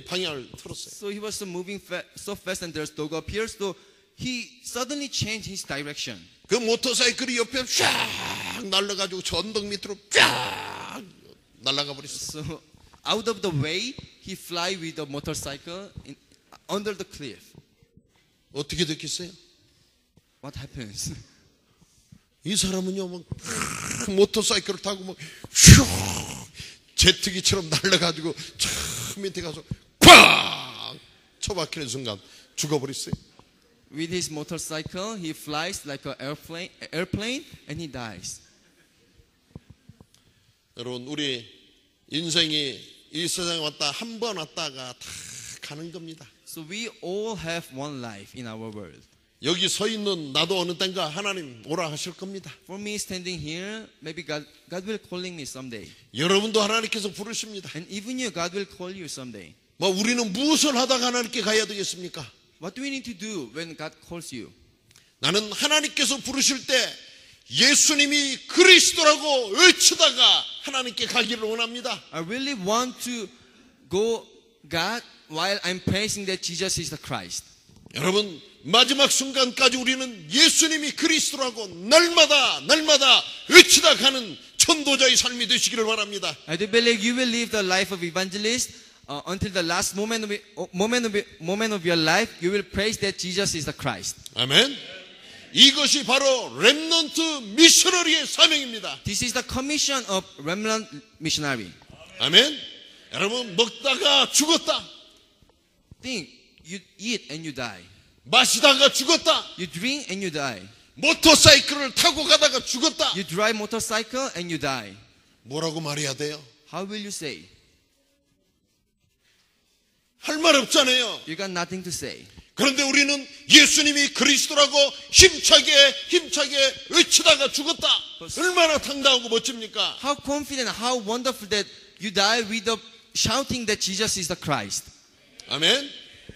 방향을 틀었어요. So he was moving so fast and there's dog appeared. So he suddenly changed his direction. 그 모터사이클이 옆에 쫙 날라가지고 저 언덕 밑으로 쫙 날아가 버렸어요. So out of the way, he fly with the motorcycle under the cliff. 어떻게 됐겠어요? What happens? 이 사람은요, 막 모터사이클을 타고 막 슉 제트기처럼 날아가지고 저 밑에 가서 쾅 처박히는 순간 죽어버렸어요. With his motorcycle, he flies like an airplane, and he dies. 여러분, 우리 인생이 이 세상에 왔다 한 번 왔다가 다 가는 겁니다. So we all have one life in our world. 여기 서 있는 나도 어느 땐가 하나님 오라 하실 겁니다. For me standing here, maybe God will calling me someday. 여러분도 하나님께서 부르십니다. And even you, God will call you someday. 뭐 우리는 무엇을 하다가 하나님께 가야 되겠습니까? What do we need to do when God calls you? 나는 하나님께서 부르실 때 예수님이 그리스도라고 외치다가 하나님께 가기를 원합니다. I really want to go God while I'm praising that Jesus is the Christ. 여러분, 마지막 순간까지 우리는 예수님이 그리스도라고 날마다 외치다 가는 전도자의 삶이 되시기를 바랍니다. I do believe you will live the life of evangelist until the last moment of your life. You will praise that Jesus is the Christ. 아멘. 이것이 바로 렘넌트 미셔너리의 사명입니다. This is the commission of remnant missionary. 아멘. 여러분, 먹다가 죽었다. Think, you eat and you die. 마시다가 죽었다. You drink and you die. 모터사이클을 타고 가다가 죽었다. You drive motorcycle and you die. 뭐라고 말해야 돼요? How will you say? 할 말 없잖아요. You got nothing to say. 그런데 우리는 예수님이 그리스도라고 힘차게 외치다가 죽었다. 얼마나 당당하고 멋집니까? How confident, how wonderful that you die with the shouting that Jesus is the Christ. 아멘.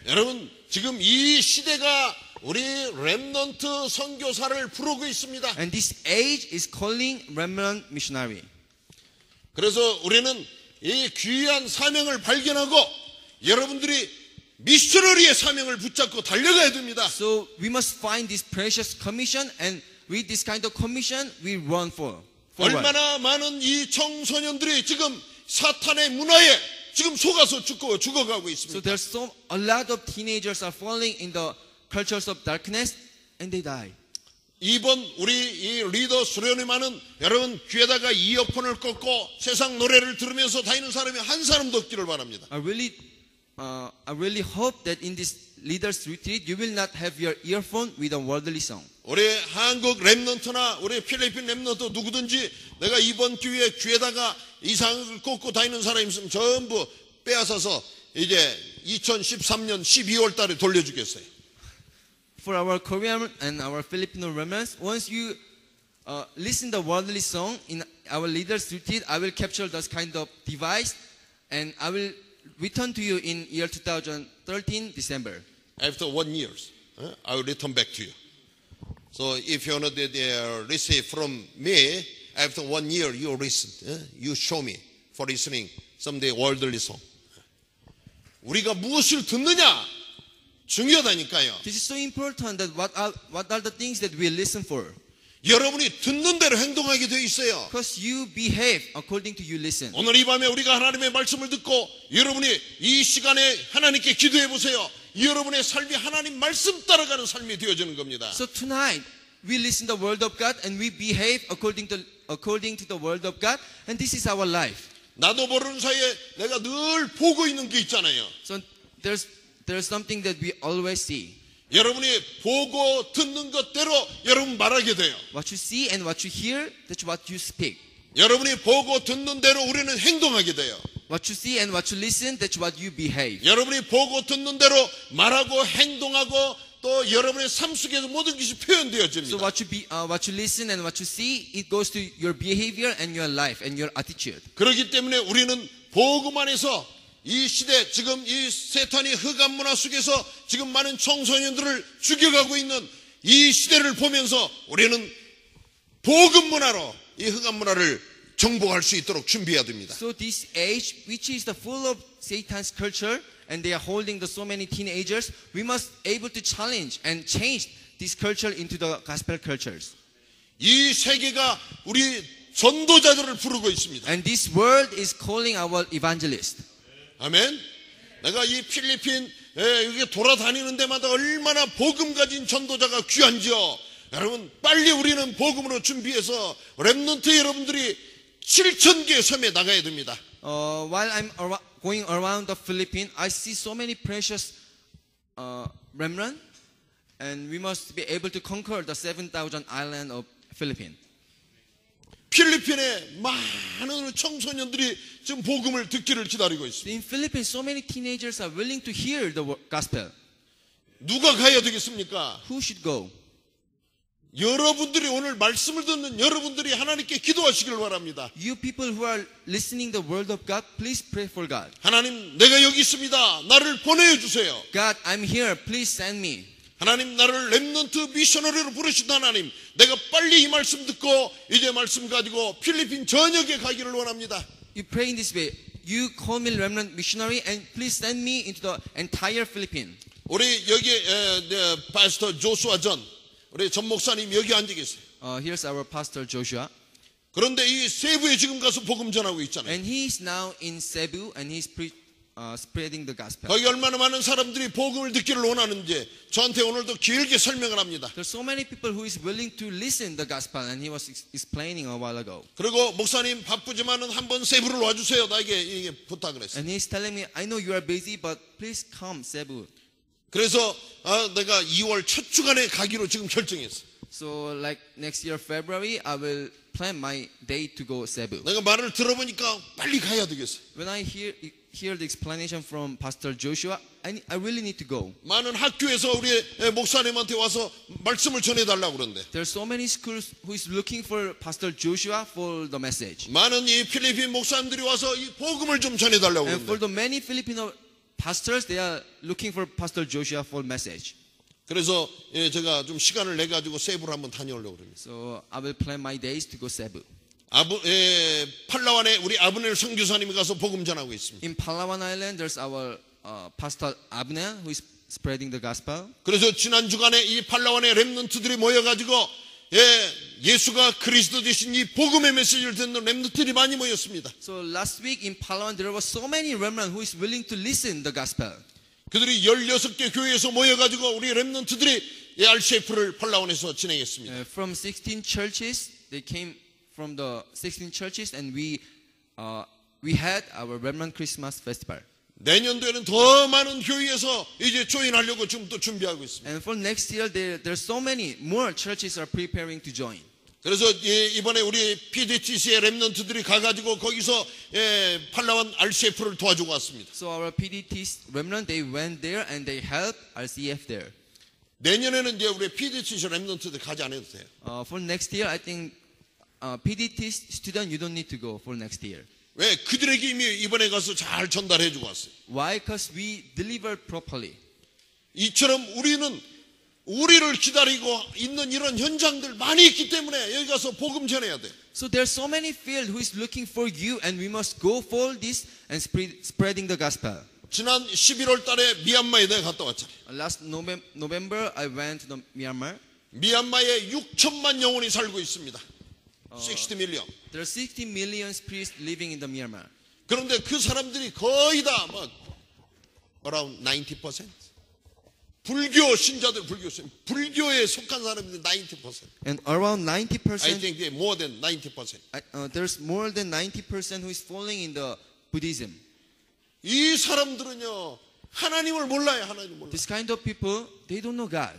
여러분, 지금 이 시대가 우리 렘넌트 선교사를 부르고 있습니다. And this age is calling remnant missionary. 그래서 우리는 이 귀한 사명을 발견하고 여러분들이 미셔너리의 사명을 붙잡고 달려가야 됩니다. So we must find this precious commission, and with this kind of commission, we run forward. 얼마나 많은 이 청소년들이 지금 사탄의 문화에 지금 속아서 죽어가고 So 있습니다. there's a lot of teenagers are falling in the cultures of darkness, and they die. 이번 우리 이 리더 수련회만은 여러분 귀에다가 이어폰을 꽂고 세상 노래를 들으면서 다니는 사람이 한 사람도 없기를 바랍니다. I really I really hope that in this leaders retreat, you will not have your earphone with a worldly song. 우리 한국 랩넌트나 우리 필리핀 랩넌트 누구든지 내가 이번 기회에 귀에다가 이상을 꽂고 다니는 사람이 있으면 전부 빼앗아서 이제 2013년 12월 달에 돌려주겠어요. For our Korean and our Filipino remnants, once you listen the worldly song in our leaders retreat, I will capture this kind of device and I will return to you in year 2013 December. After 1 year, I will return back to you. So if you want to receive from me, after 1 year, you listen. You show me for listening someday worldly song. 우리가 무엇을 듣느냐 중요하다니까요. This is so important that what are the things that we listen for? 여러분이 듣는 대로 행동하게 되어 있어요. Because you behave according to you listen. 오늘 이 밤에 우리가 하나님의 말씀을 듣고 여러분이 이 시간에 하나님께 기도해 보세요. 여러분의 삶이 하나님 말씀 따라가는 삶이 되어지는 겁니다. So tonight we listen the word of God and we behave according to the word of God, and this is our life. 나도 모르는 사이에 내가 늘 보고 있는 게 있잖아요. So there's something that we always see. 여러분이 보고 듣는 것대로 여러분 말하게 돼요. What you see and what you hear, that's what you speak. 여러분이 보고 듣는 대로 우리는 행동하게 돼요. What you see and what you listen, that's what you behave. 여러분이 보고 듣는 대로 말하고 행동하고 또 여러분의 삶 속에서 모든 것이 표현되어집니다. So what you listen and what you see, it goes to your behavior and your life and your attitude. 그렇기 때문에 우리는 복음 안에서 이 시대 지금 이 세탄이 흑암 문화 속에서 지금 많은 청소년들을 죽여가고 있는 이 시대를 보면서 우리는 복음 문화로 이 흑암 문화를 정복할 수 있도록 준비해야 됩니다. So this age, which is the full of Satan's culture, and they are holding so many teenagers, we must able to challenge and change this culture into the gospel cultures. 이 세계가 우리 전도자들을 부르고 있습니다. And this world is calling our evangelists. 아멘. 내가 이 필리핀 여기 돌아다니는 데마다 얼마나 복음 가진 전도자가 귀한지요. 여러분 빨리 우리는 복음으로 준비해서 렘넌트 여러분들이 7,000개 섬에 나가야 됩니다. While I'm going around the Philippines, I see so many precious remnant, and we must be able to conquer the 7,000 island of Philippines. 필리핀에 많은 청소년들이 지금 복음을 듣기를 기다리고 있습니다. In Philippines, so many teenagers are willing to hear the gospel. 누가 가야 되겠습니까? Who should go? 여러분들이 오늘 말씀을 듣는 여러분들이 하나님께 기도하시길 바랍니다. You people who are listening the word of God, please pray for God. 하나님, 내가 여기 있습니다. 나를 보내어 주세요. God, I'm here. Please send me. 하나님, 나를 렘넌트 미셔너리로 부르신 하나님, 내가 빨리 이 말씀 듣고 이제 말씀 가지고 필리핀 전역에 가기를 원합니다. You pray in this way. You call me remnant missionary and please send me into the entire Philippines. 우리 여기 파스터 조수아 전 우리 전 목사님 여기 앉아 계세요. Here's our pastor Joshua. 그런데 이 세부에 지금 가서 복음 전하고 있잖아요. And he is now in Cebu and he's spreading the gospel. 거기 얼마나 많은 사람들이 복음을 듣기를 원하는지 저한테 오늘도 길게 설명을 합니다. There's so many people who is willing to listen the gospel, and he was explaining a while ago. 그리고 목사님 바쁘지만은 한번 세부를 와주세요. 나에게 이게 부탁을 했어요. And he's telling me, I know you are busy, but please come Cebu. 그래서 내가 2월 첫 주간에 가기로 지금 결정했어. So like next year February, I will plan my day to go Cebu. 내가 말을 들어보니까 빨리 가야 되겠어. When I hear the explanation from Pastor Joshua, I really need to go. 많은 학교에서 우리 목사님한테 와서 말씀을 전해달라고 그러는데. There are so many schools who is looking for Pastor Joshua for the message. 많은 이 필리핀 목사님들이 와서 이 복음을 좀 전해달라고 And for 그러는데. the many Filipino pastors, they are looking for Pastor Joshua for message. 그래서 제가 좀 시간을 내 가지고 세부를 한번 다녀오려고 그럽니다. So I will plan my days to go Cebu. 팔라완에 우리 아브넬 선교사님이 가서 복음 전하고 있습니다. In Palawan Island, there's our Pastor Abner who is spreading the gospel. 그래서 지난 주간에 이 팔라완의 렘넌트들이 모여가지고 예수가 그리스도 되신 이 복음의 메시지를 듣는 렘넌트들이 많이 모였습니다. So last week in Palawan, there were so many remnant who is willing to listen the gospel. 그들이 16개 교회에서 모여가지고 우리 렘넌트들이 RCF를 팔라완에서 진행했습니다. From 16 churches, they came from the 16 churches, and we had our Remnant Christmas festival. 내년도에는 더 많은 교회에서 이제 조인하려고 지금 또 준비하고 있습니다. And for next year, there's so many more churches are preparing to join. 그래서 이번에 우리 PDTC의 렘넌트들이 가가지고 거기서 팔라완 RCF를 도와주고 왔습니다. So our PDT remnant, they went there and they helped RCF there. 내년에는 이제 우리 PDTC 렘넌트들 가지 않아도 돼요. For next year, I think PDT student, you don't need to go for next year. 왜? 그들에게 이미 이번에 가서 잘 전달해주고 왔어요. Why? Because we delivered properly. 이처럼 우리를 기다리고 있는 이런 현장들 많이 있기 때문에 여기 가서 복음 전해야 돼. So there's so many field who is looking for you, and we must go for this and spreading the gospel. 지난 11월 달에 미얀마에 내가 갔다 왔잖아요. Last November, I went to Myanmar. 미얀마에 6천만 영혼이 살고 있습니다. 60 밀리언. There are 60 million priests living in the Myanmar. 그런데 그 사람들이 거의 다 뭐 around 90%. 불교 신자들, 불교에 속한 사람들이 90%. And around 90%, I think they more than 90%. there's more than 90% who is following in the Buddhism. 이 사람들은요 하나님을 몰라요. 하나님을 몰라. This kind of people, they don't know God.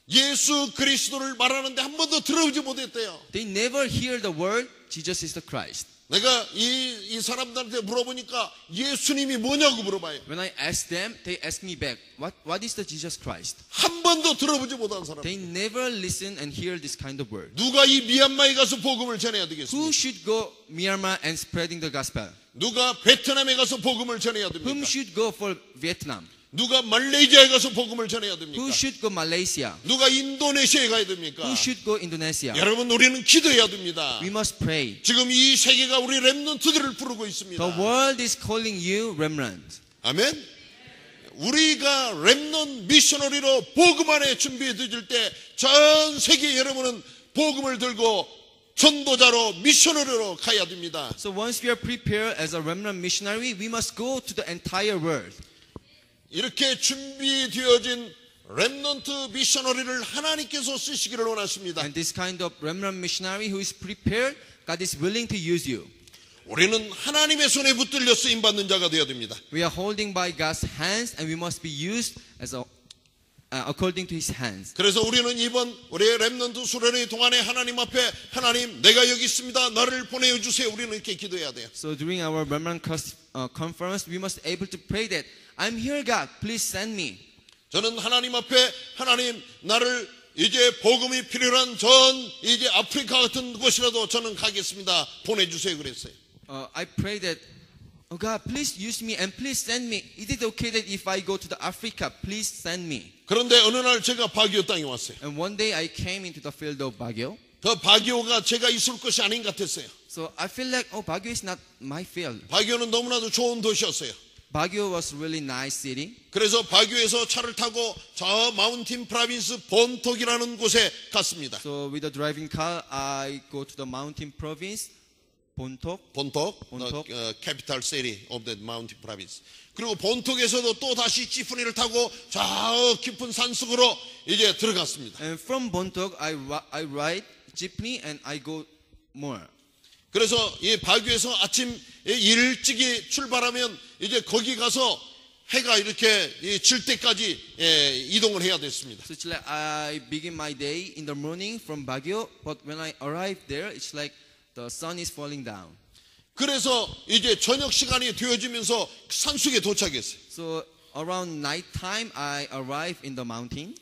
예수 그리스도를 말하는데 한 번도 들어보지 못했대요. They never hear the word Jesus is the Christ. 내가 이 사람들한테 물어보니까 예수님이 뭐냐고 물어봐요. When I ask them, they ask me back, what is the Jesus Christ? 한 번도 들어보지 못한 사람. They never listen and hear this kind of word. 누가 이 미얀마에 가서 복음을 전해야 Who 되겠습니까? should go Myanmar and spreading the gospel? 누가 베트남에 가서 복음을 전해야 Whom 됩니까? should go for Vietnam? 누가 말레이시아에 가서 복음을 전해야 됩니까? Who should go Malaysia? 누가 인도네시아에 가야 됩니까? Who should go Indonesia? 여러분 우리는 기도해야 됩니다. We must pray. 지금 이 세계가 우리 렘넌트들을 부르고 The 있습니다. world is calling you remnant. 아멘. 우리가 렘넌 미셔너리로 복음 안에 준비해 드릴 때 전 세계 여러분은 복음을 들고 전도자로 미셔너리로 가야 됩니다. So once we are prepared as a remnant missionary, we must go to the entire world. 이렇게 준비되어진 렘넌트 미셔너리를 하나님께서 쓰시기를 원하십니다. And this kind of remnant missionary who is prepared, God is willing to use you. 우리는 하나님의 손에 붙들려 쓰임 받는 자가 되어야 됩니다. We are holding by God's hands, and we must be used as according to His hands. 그래서 우리는 이번 우리의 렘넌트 수련회 동안에 하나님 앞에 하나님 내가 여기 있습니다. 나를 보내어 주세요. 우리는 이렇게 기도해야 돼요. So during our remnant conference, we must able to pray that I'm here, God. Please send me. 저는 하나님 앞에 하나님 나를 이제 복음이 필요한 이제 아프리카 같은 곳이라도 저는 가겠습니다. 보내주세요 그랬어요. I pray that, oh God, please use me and please send me. Is it okay that if I go to the Africa, please send me? 그런데 어느 날 제가 바기오 땅에 왔어요. And one day I came into the field of Baguio. 그 바기오가 제가 있을 것이 아닌 것 같았어요. So I feel like, oh, Baguio is not my field. 바기오는 너무나도 좋은 도시였어요. Baguio was really nice city. 그래서 바기오에서 차를 타고 저 마운틴 프라빈스 본톡이라는 곳에 갔습니다. So with the driving car, I go to the mountain province, Bontok. 본톡, 본톡. capital city of the mountain province. 그리고 본톡에서도 또 다시 지프니를 타고 저 깊은 산속으로 이제 들어갔습니다. And from Bontok, I ride jeepney and I go more. 그래서 이 바교에서 아침 일찍이 출발하면 이제 거기 가서 해가 이렇게 질 때까지 이동을 해야 됐습니다. So it's like I begin my day in the morning from Baguio, but when I arrive there, it's like the sun is falling down. 그래서 이제 저녁 시간이 되어지면서 산속에 도착했어요. So around night time, I arrive in the mountain.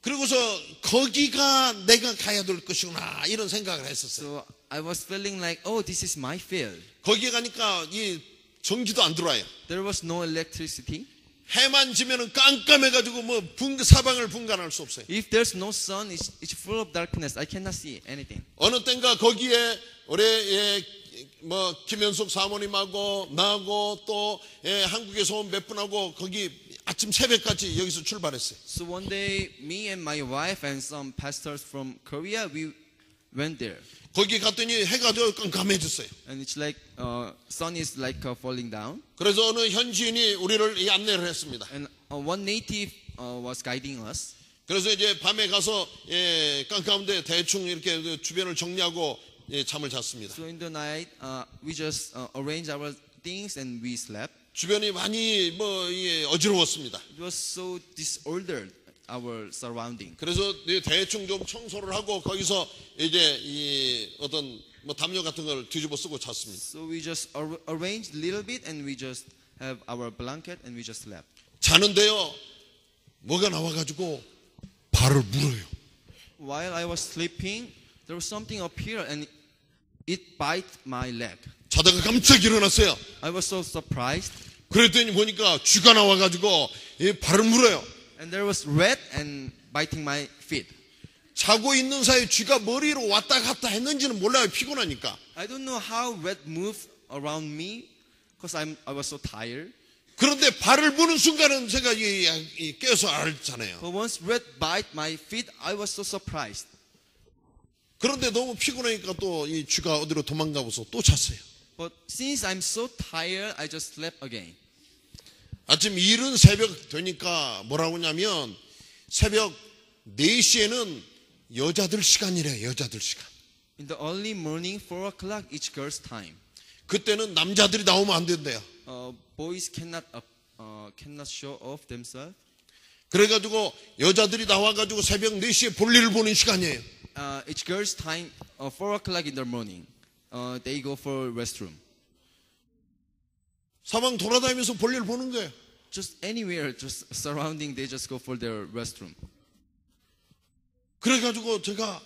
그리고서 거기가 내가 가야 될 것이구나 이런 생각을 했었어요. So I was feeling like, oh, this is my field. 거기에 가니까 이 전기도 안 들어와요. There was no electricity. 해만 지면은 깜깜해가지고 뭐 사방을 분간할 수 없어요. If there's no sun, it's full of darkness. I cannot see anything. 어느 땐가 거기에 우리 뭐 김현숙 사모님하고 나하고 또 한국에서 온 몇 분하고 거기 아침 새벽까지 여기서 출발했어요. So one day, me and my wife and some pastors from Korea, we went there. 거기 갔더니 해가 더 깜깜해졌어요. And it's like sun is like falling down. 그래서 어느 현지인이 우리를 안내를 했습니다. And one native was guiding us. 그래서 이제 밤에 가서 깜깜한데 대충 이렇게 주변을 정리하고 잠을 잤습니다. So in the night, we just arranged our things and we slept. 주변이 많이 어지러웠습니다. It was so disordered, our surrounding. 그래서 대충 좀 청소를 하고 거기서 이제 이 어떤 담요 같은 걸 뒤집어 쓰고 잤습니다. So we just arranged a little bit and we just have our blanket and we just slept. 자는데요, 뭐가 나와가지고 발을 물어요. While I was sleeping, there was something up here and it bit my leg. 자다가 깜짝 일어났어요. I was so surprised. 그랬더니 보니까 쥐가 나와가지고 이 발을 물어요. And there was rat and biting my feet. 자고 있는 사이에 쥐가 머리로 왔다 갔다 했는지는 몰라요. 피곤하니까. I don't know how rat moved around me because I was so tired. 그런데 발을 무는 순간은 제가 깨어서 알잖아요. But once rat bite my feet, I was so surprised. 그런데 너무 피곤하니까 또 이 쥐가 어디로 도망가고서 또 잤어요. But since I'm so tired, I just slept again. 아침 이른 새벽 되니까 뭐라고 하냐면 새벽 4시에는 여자들 시간이래. 여자들 시간. In the early morning, 4 o'clock, each girl's time. 그때는 남자들이 나오면 안 된대요. Boys cannot show off themselves. 그래가지고 여자들이 나와가지고 새벽 4시에 볼일을 보는 시간이에요. Each girl's time, 4 o'clock in the morning. They go for restroom. 사방 돌아다니면서 볼일 보는 거예요. Just anywhere, just surrounding, they just go for their restroom. 그래가지고 제가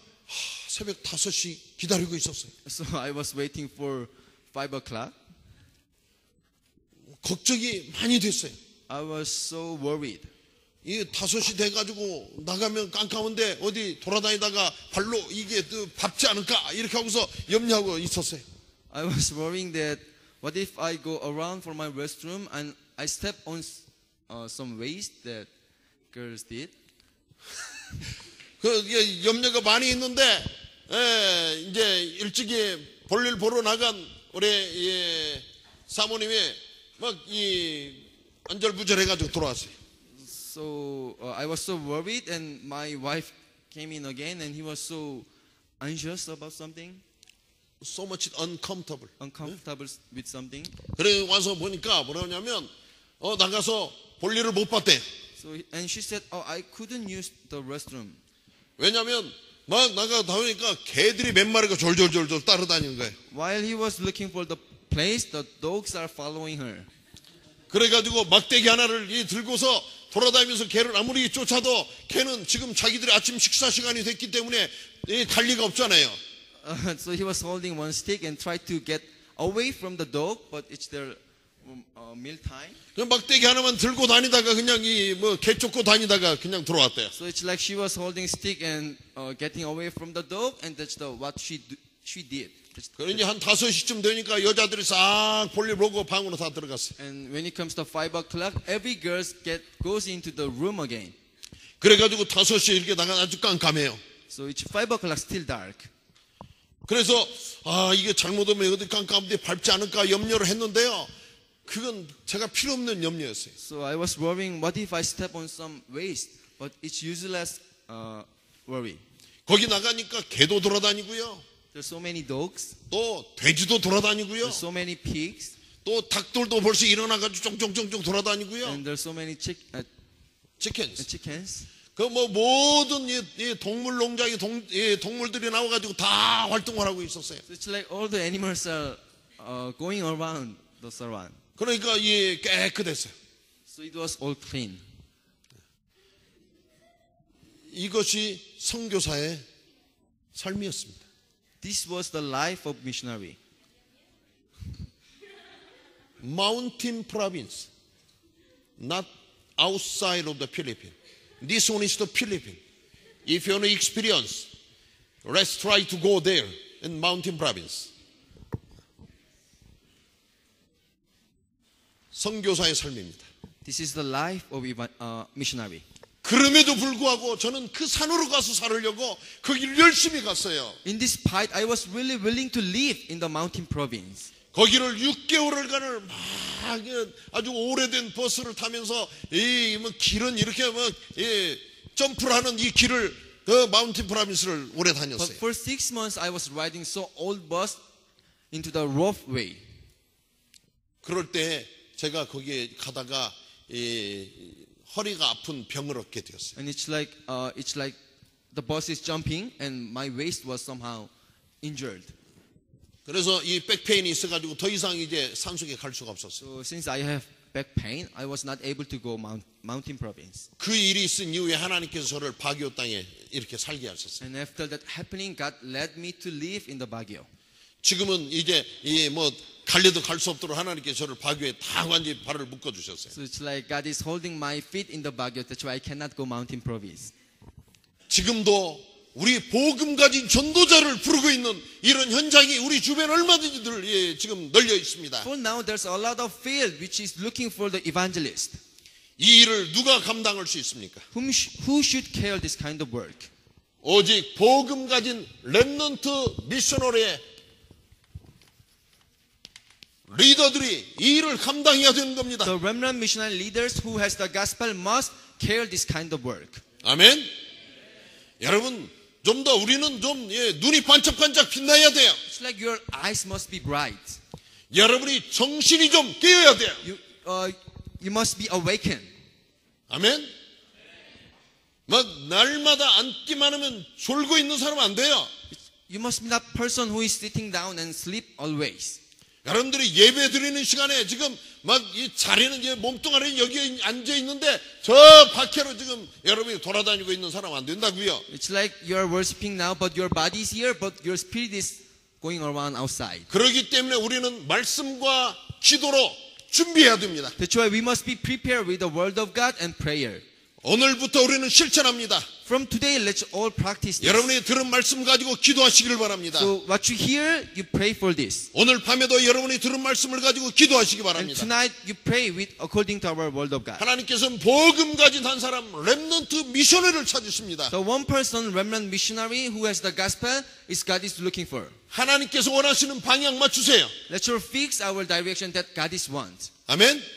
새벽 5시 기다리고 있었어요. So I was waiting for 5 o'clock. 걱정이 많이 됐어요. I was so worried. 이 5시 돼가지고 나가면 깜깜한데 어디 돌아다니다가 발로 이게 밟지 않을까 이렇게 하고서 염려하고 있었어요. I was worrying that what if I go around for my restroom and I step on some waste that girls did? 그 염려가 많이 있는데 이제 일찍이 볼일 보러 나간 우리 사모님이 막 안절부절해가지고 돌아왔어요. So I was so worried, and my wife came in again, and he was so anxious about something, So much uncomfortable. uncomfortable with something. 그래 와서 보니까 뭐라냐면 나가서 볼일을 못 봤대. So and she said, "Oh, I couldn't use the restroom." 왜냐면 막 나가다 보니까 개들이 몇 마리가 졸졸졸졸 따라다니는 거예요. While he was looking for the place, the dogs are following her. 그래가지고 막대기 하나를 들고서 돌아다니면서 개를 아무리 쫓아도 개는 지금 자기들의 아침 식사 시간이 됐기 때문에 갈 리가 없잖아요. So he was holding one stick and tried to get away from the dog, but it's their meal time. 그 막대기 하나만 들고 다니다가 그냥 개 쫓고 다니다가 그냥 들어왔대요. So it's like she was holding stick and getting away from the dog, and that's what she did. 그러니 한 5시쯤 되니까 여자들이 싹 볼일 보고 방으로 다 들어갔어요. And when it comes to 5 o'clock, every girl goes into the room again. 그래가지고 5시에 이렇게 나가 아주 깜깜해요. So it's 5 o'clock, still dark. 그래서 이게 잘못하면 어디 깜깜한데 밟지 않을까 염려를 했는데요. 그건 제가 필요 없는 염려였어요. So I was worrying, what if I step on some waste? But it's useless worry. 거기 나가니까 개도 돌아다니고요. There's so many dogs. 또 돼지도 돌아다니고요. There's so many pigs. 또 닭들도 벌써 일어나가지고 쫑쫑쫑쫑 돌아다니고요. And there's so many chickens. 그 모든 이 동물 농장의 동물들이 나와가지고 다 활동을 하고 있었어요. So it's like all the animals are going around the surround. 그러니까 깨끗했어요. So it was all clean. 이것이 선교사의 삶이었습니다. This was the life of missionary. Mountain province, not outside of the Philippines. This one is the Philippines. If you want to experience, let's try to go there in mountain province. 선교사의 삶입니다. This is the life of missionary. 그럼에도 불구하고 저는 그 산으로 가서 살으려고 거기를 열심히 갔어요. In this fight, I was really willing to live in the mountain province. 거기를 6개월간을 막 아주 오래된 버스를 타면서 길은 이렇게 점프를 하는 이 길을 마운틴 프라빈스를 오래 But 다녔어요. for 6 months, I was riding so old bus into the rough way. 그럴 때 제가 거기에 가다가 허리가 아픈 병을 얻게 되었어요. And it's like the bus is jumping and my waist was somehow injured. 그래서 이 백페인이 있어가지고 더 이상 이제 산속에 갈 수가 없었어요. So since I have back pain, I was not able to go mountain province. 그 일이 있은 이후에 하나님께서 저를 바기오 땅에 이렇게 살게 하셨어요. And after that happening, God led me to live in the Baguio. 지금은 이제 뭐 갈래도 갈 수 없도록 하나님께서 저를 바기오에 다 완전히 발을 묶어 주셨어요. So it's like God is holding my feet in the Baguio. That's why I cannot go mountain province. 지금도 우리 복음 가진 전도자를 부르고 있는 이런 현장이 우리 주변 얼마든지 지금 널려 있습니다. For now, there's a lot of field which is looking for the evangelist. 이 일을 누가 감당할 수 있습니까? Who should carry this kind of work? 오직 복음 가진 렘넌트 미셔너리의 리더들이 이 일을 감당해야 되는 겁니다. The remnant missionary leaders who has the gospel must carry this kind of work. 아멘. 여러분 좀 더 우리는 좀 눈이 반짝반짝 빛나야 돼요. It's like your eyes must be bright. 여러분이 정신이 좀 깨어야 돼요. You must be awakened. 아멘. 막 날마다 앉기만 하면 졸고 있는 사람 안 돼요. You must be that person who is sitting down and sleep always. 여러분들이 예배 드리는 시간에 지금 막 이 자리는 이제 몸뚱아리 여기 앉아 있는데 저 밖으로 지금 여러분이 돌아다니고 있는 사람 안 된다고요. It's like you are worshiping now, but your body is here, but your spirit is going around outside. 그렇기 때문에 우리는 말씀과 기도로 준비해야 됩니다. That's why we must be prepared with the word of God and prayer. 오늘부터 우리는 실천합니다. From today, let's all practice this. 여러분이 들은 말씀 가지고 기도하시기를 바랍니다. So what you hear, you pray for this. 오늘 밤에도 여러분이 들은 말씀을 가지고 기도하시기 And 바랍니다. tonight, you pray with according to our word of God. 하나님께서는 복음 가진 한 사람 렘넌트 미셔너리를 찾으십니다. So one person, remnant missionary who has the gospel, is God is looking for. 하나님께서 원하시는 방향 맞추세요. Let's all fix our direction that God is wants. 아멘.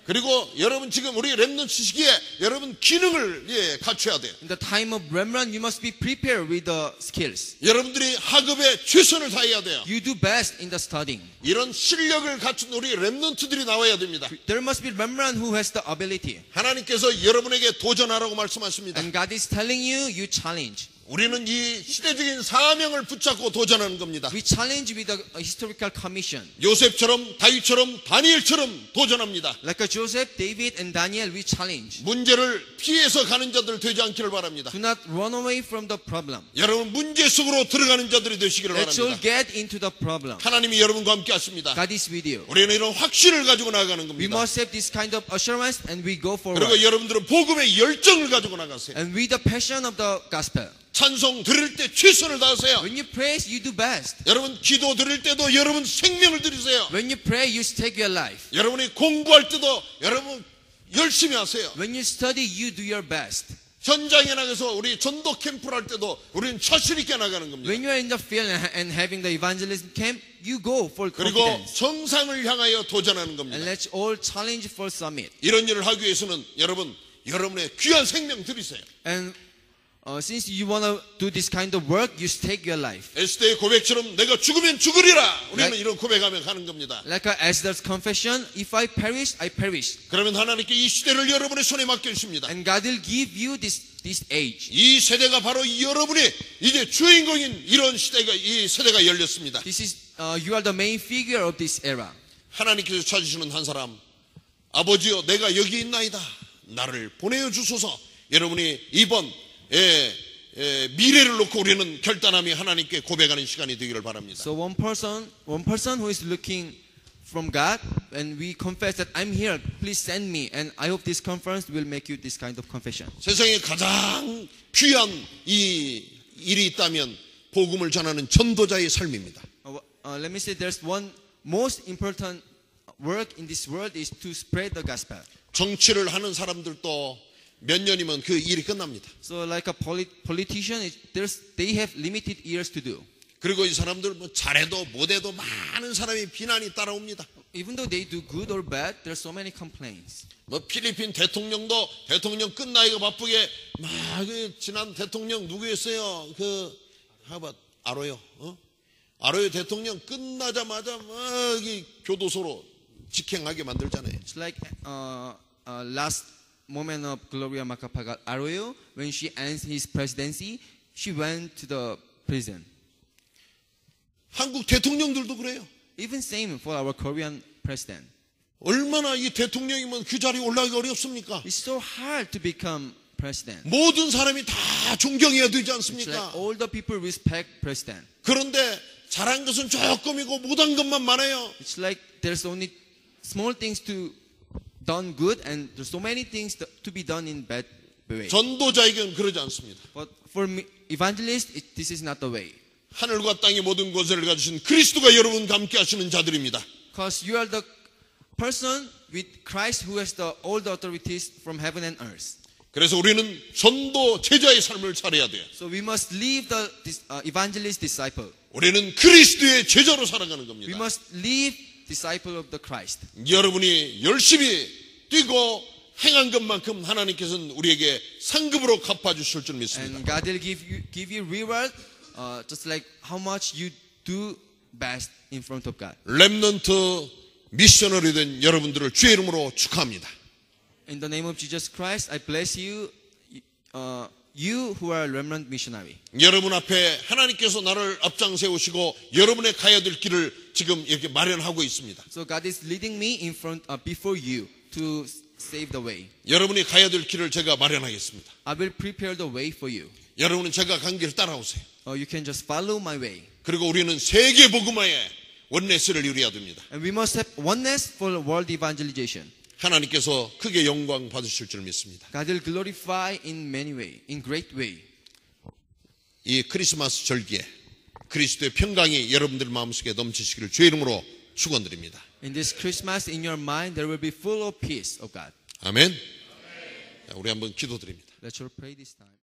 그리고 여러분 지금 우리 렘넌트 시기에 여러분 기능을 갖춰야 돼요. In the time of remnant, you must be prepared with the skills. 여러분들이 학업에 최선을 다해야 돼요. You do best in the studying. 이런 실력을 갖춘 우리 렘넌트들이 나와야 됩니다. There must be remnant who has the ability. 하나님께서 여러분에게 도전하라고 말씀하십니다. And God is telling you, you challenge. 우리는 이 시대적인 사명을 붙잡고 도전하는 겁니다. We challenge with the historical commission. 요셉처럼 다윗처럼 다니엘처럼 도전합니다. Like Joseph, David, and Daniel, we challenge. 문제를 피해서 가는 자들 되지 않기를 바랍니다. Do not run away from the problem. 여러분 문제 속으로 들어가는 자들이 되시기를 Let's all 바랍니다. get into the problem. 하나님이 여러분과 함께 하십니다. God is with you. 우리는 이런 확신을 가지고 나아가는 We 겁니다. must have this kind of assurance and we go forward. 그리고 여러분들은 복음의 열정을 가지고 나가세요. And with the passion of the gospel. 찬송 드릴 때 최선을 다하세요. When you praise, you do best. 여러분 기도 드릴 때도 여러분 생명을 드리세요. When you pray, you stake your life. 여러분이 공부할 때도 여러분 열심히 하세요. When you study, you do your best. 현장에 나가서 우리 전도 캠프를 할 때도 우리는 자신 있게 나가는 겁니다. When you are in the field and having the evangelism camp, you go for 그리고 confidence. 정상을 향하여 도전하는 And 겁니다. let's all challenge for summit. 이런 일을 하기 위해서는 여러분의 귀한 생명 드리세요. And since you want to do this kind of work, you stake your life. 에스더의 고백처럼 내가 죽으면 죽으리라. 우리는 Like- 이런 고백하며 가는 겁니다. Like Esther's confession, if I perish, I perish. 그러면 하나님께 이 시대를 여러분의 손에 맡겨주십니다. And God will give you this age. 이 세대가 바로 여러분이 이제 주인공인 이런 시대가 이 세대가 열렸습니다. This is you are the main figure of this era. 하나님께서 찾으시는 한 사람, 아버지여 내가 여기 있나이다. 나를 보내어 주소서. 여러분이 이번 미래를 놓고 우리는 결단함이 하나님께 고백하는 시간이 되기를 바랍니다. So one person who is looking from God, and we confess that I'm here. Please send me. And I hope this conference will make you this kind of confession. 세상에 가장 귀한 이 일이 있다면 복음을 전하는 전도자의 삶입니다. Let me say there's one most important work in this world is to spread the gospel. 정치를 하는 사람들도 몇 년이면 그 일이 끝납니다. So like a politician, they have limited years to do. 그리고 이 사람들 뭐 잘해도 못해도 많은 사람이 비난이 따라옵니다. Even though they do good or bad, there are so many complaints. 뭐 필리핀 대통령도 대통령 끝나기가 바쁘게 막 지난 대통령 누구였어요? 아로요. 아로요 대통령 끝나자마자 막 이 교도소로 직행하게 만들잖아요. It's like last moment of Gloria Macapagal-Arroyo, when she ends his presidency, she went to the prison. 한국 대통령들도 그래요. Even same for our Korean president. 얼마나 이 대통령이면 그 자리에 올라가기 어렵습니까? It's so hard to become president. 모든 사람이 다 존경해야 되지 It's like 않습니까? all the people respect president. 그런데 잘한 것은 조금이고 못한 것만 많아요. It's like there's only small things to done good and there's so many things to be done in bad way. 전도자에게는 그러지 않습니다. But for me, evangelists, this is not the way. 하늘과 땅의 모든 권세를 가지신 그리스도가 여러분과 함께 하시는 자들입니다. Because you are the person with Christ who has all the authorities from heaven and earth. 그래서 우리는 전도 제자의 삶을 살아야 돼요. So we must live the evangelist disciple. 우리는 그리스도의 제자로 살아가는 We 겁니다. must live disciple of the Christ. 여러분이 열심히 뛰고 행한 것만큼 하나님께서는 우리에게 상급으로 갚아주실 줄 믿습니다. And God will give you reward just like how much you do best in front of God. 렘넌트 미셔너리 된 여러분들을 주의 이름으로 축하합니다. In the name of Jesus Christ, I bless you, you who are remnant missionary. 여러분 앞에 하나님께서 나를 앞장 세우시고 여러분의 가야 될 길을 지금 이렇게 마련하고 있습니다. So God is leading me in front, before you to save the way. 여러분이 가야 될 길을 제가 마련하겠습니다. I will prepare the way for you. 여러분은 제가 간 길을 따라오세요. You can just follow my way. 그리고 우리는 세계 복음화에 원내스를 이루어야 됩니다. And we must have oneness for world evangelization. 하나님께서 크게 영광 받으실 줄 믿습니다. God will glorify in many ways, in great way. 이 크리스마스 절기에 그리스도의 평강이 여러분들 마음속에 넘치시기를 주의 이름으로 축원드립니다. In this Christmas, in your mind, there will be full of peace of God. 아멘. 우리 한번 기도드립니다. Let's all pray this time.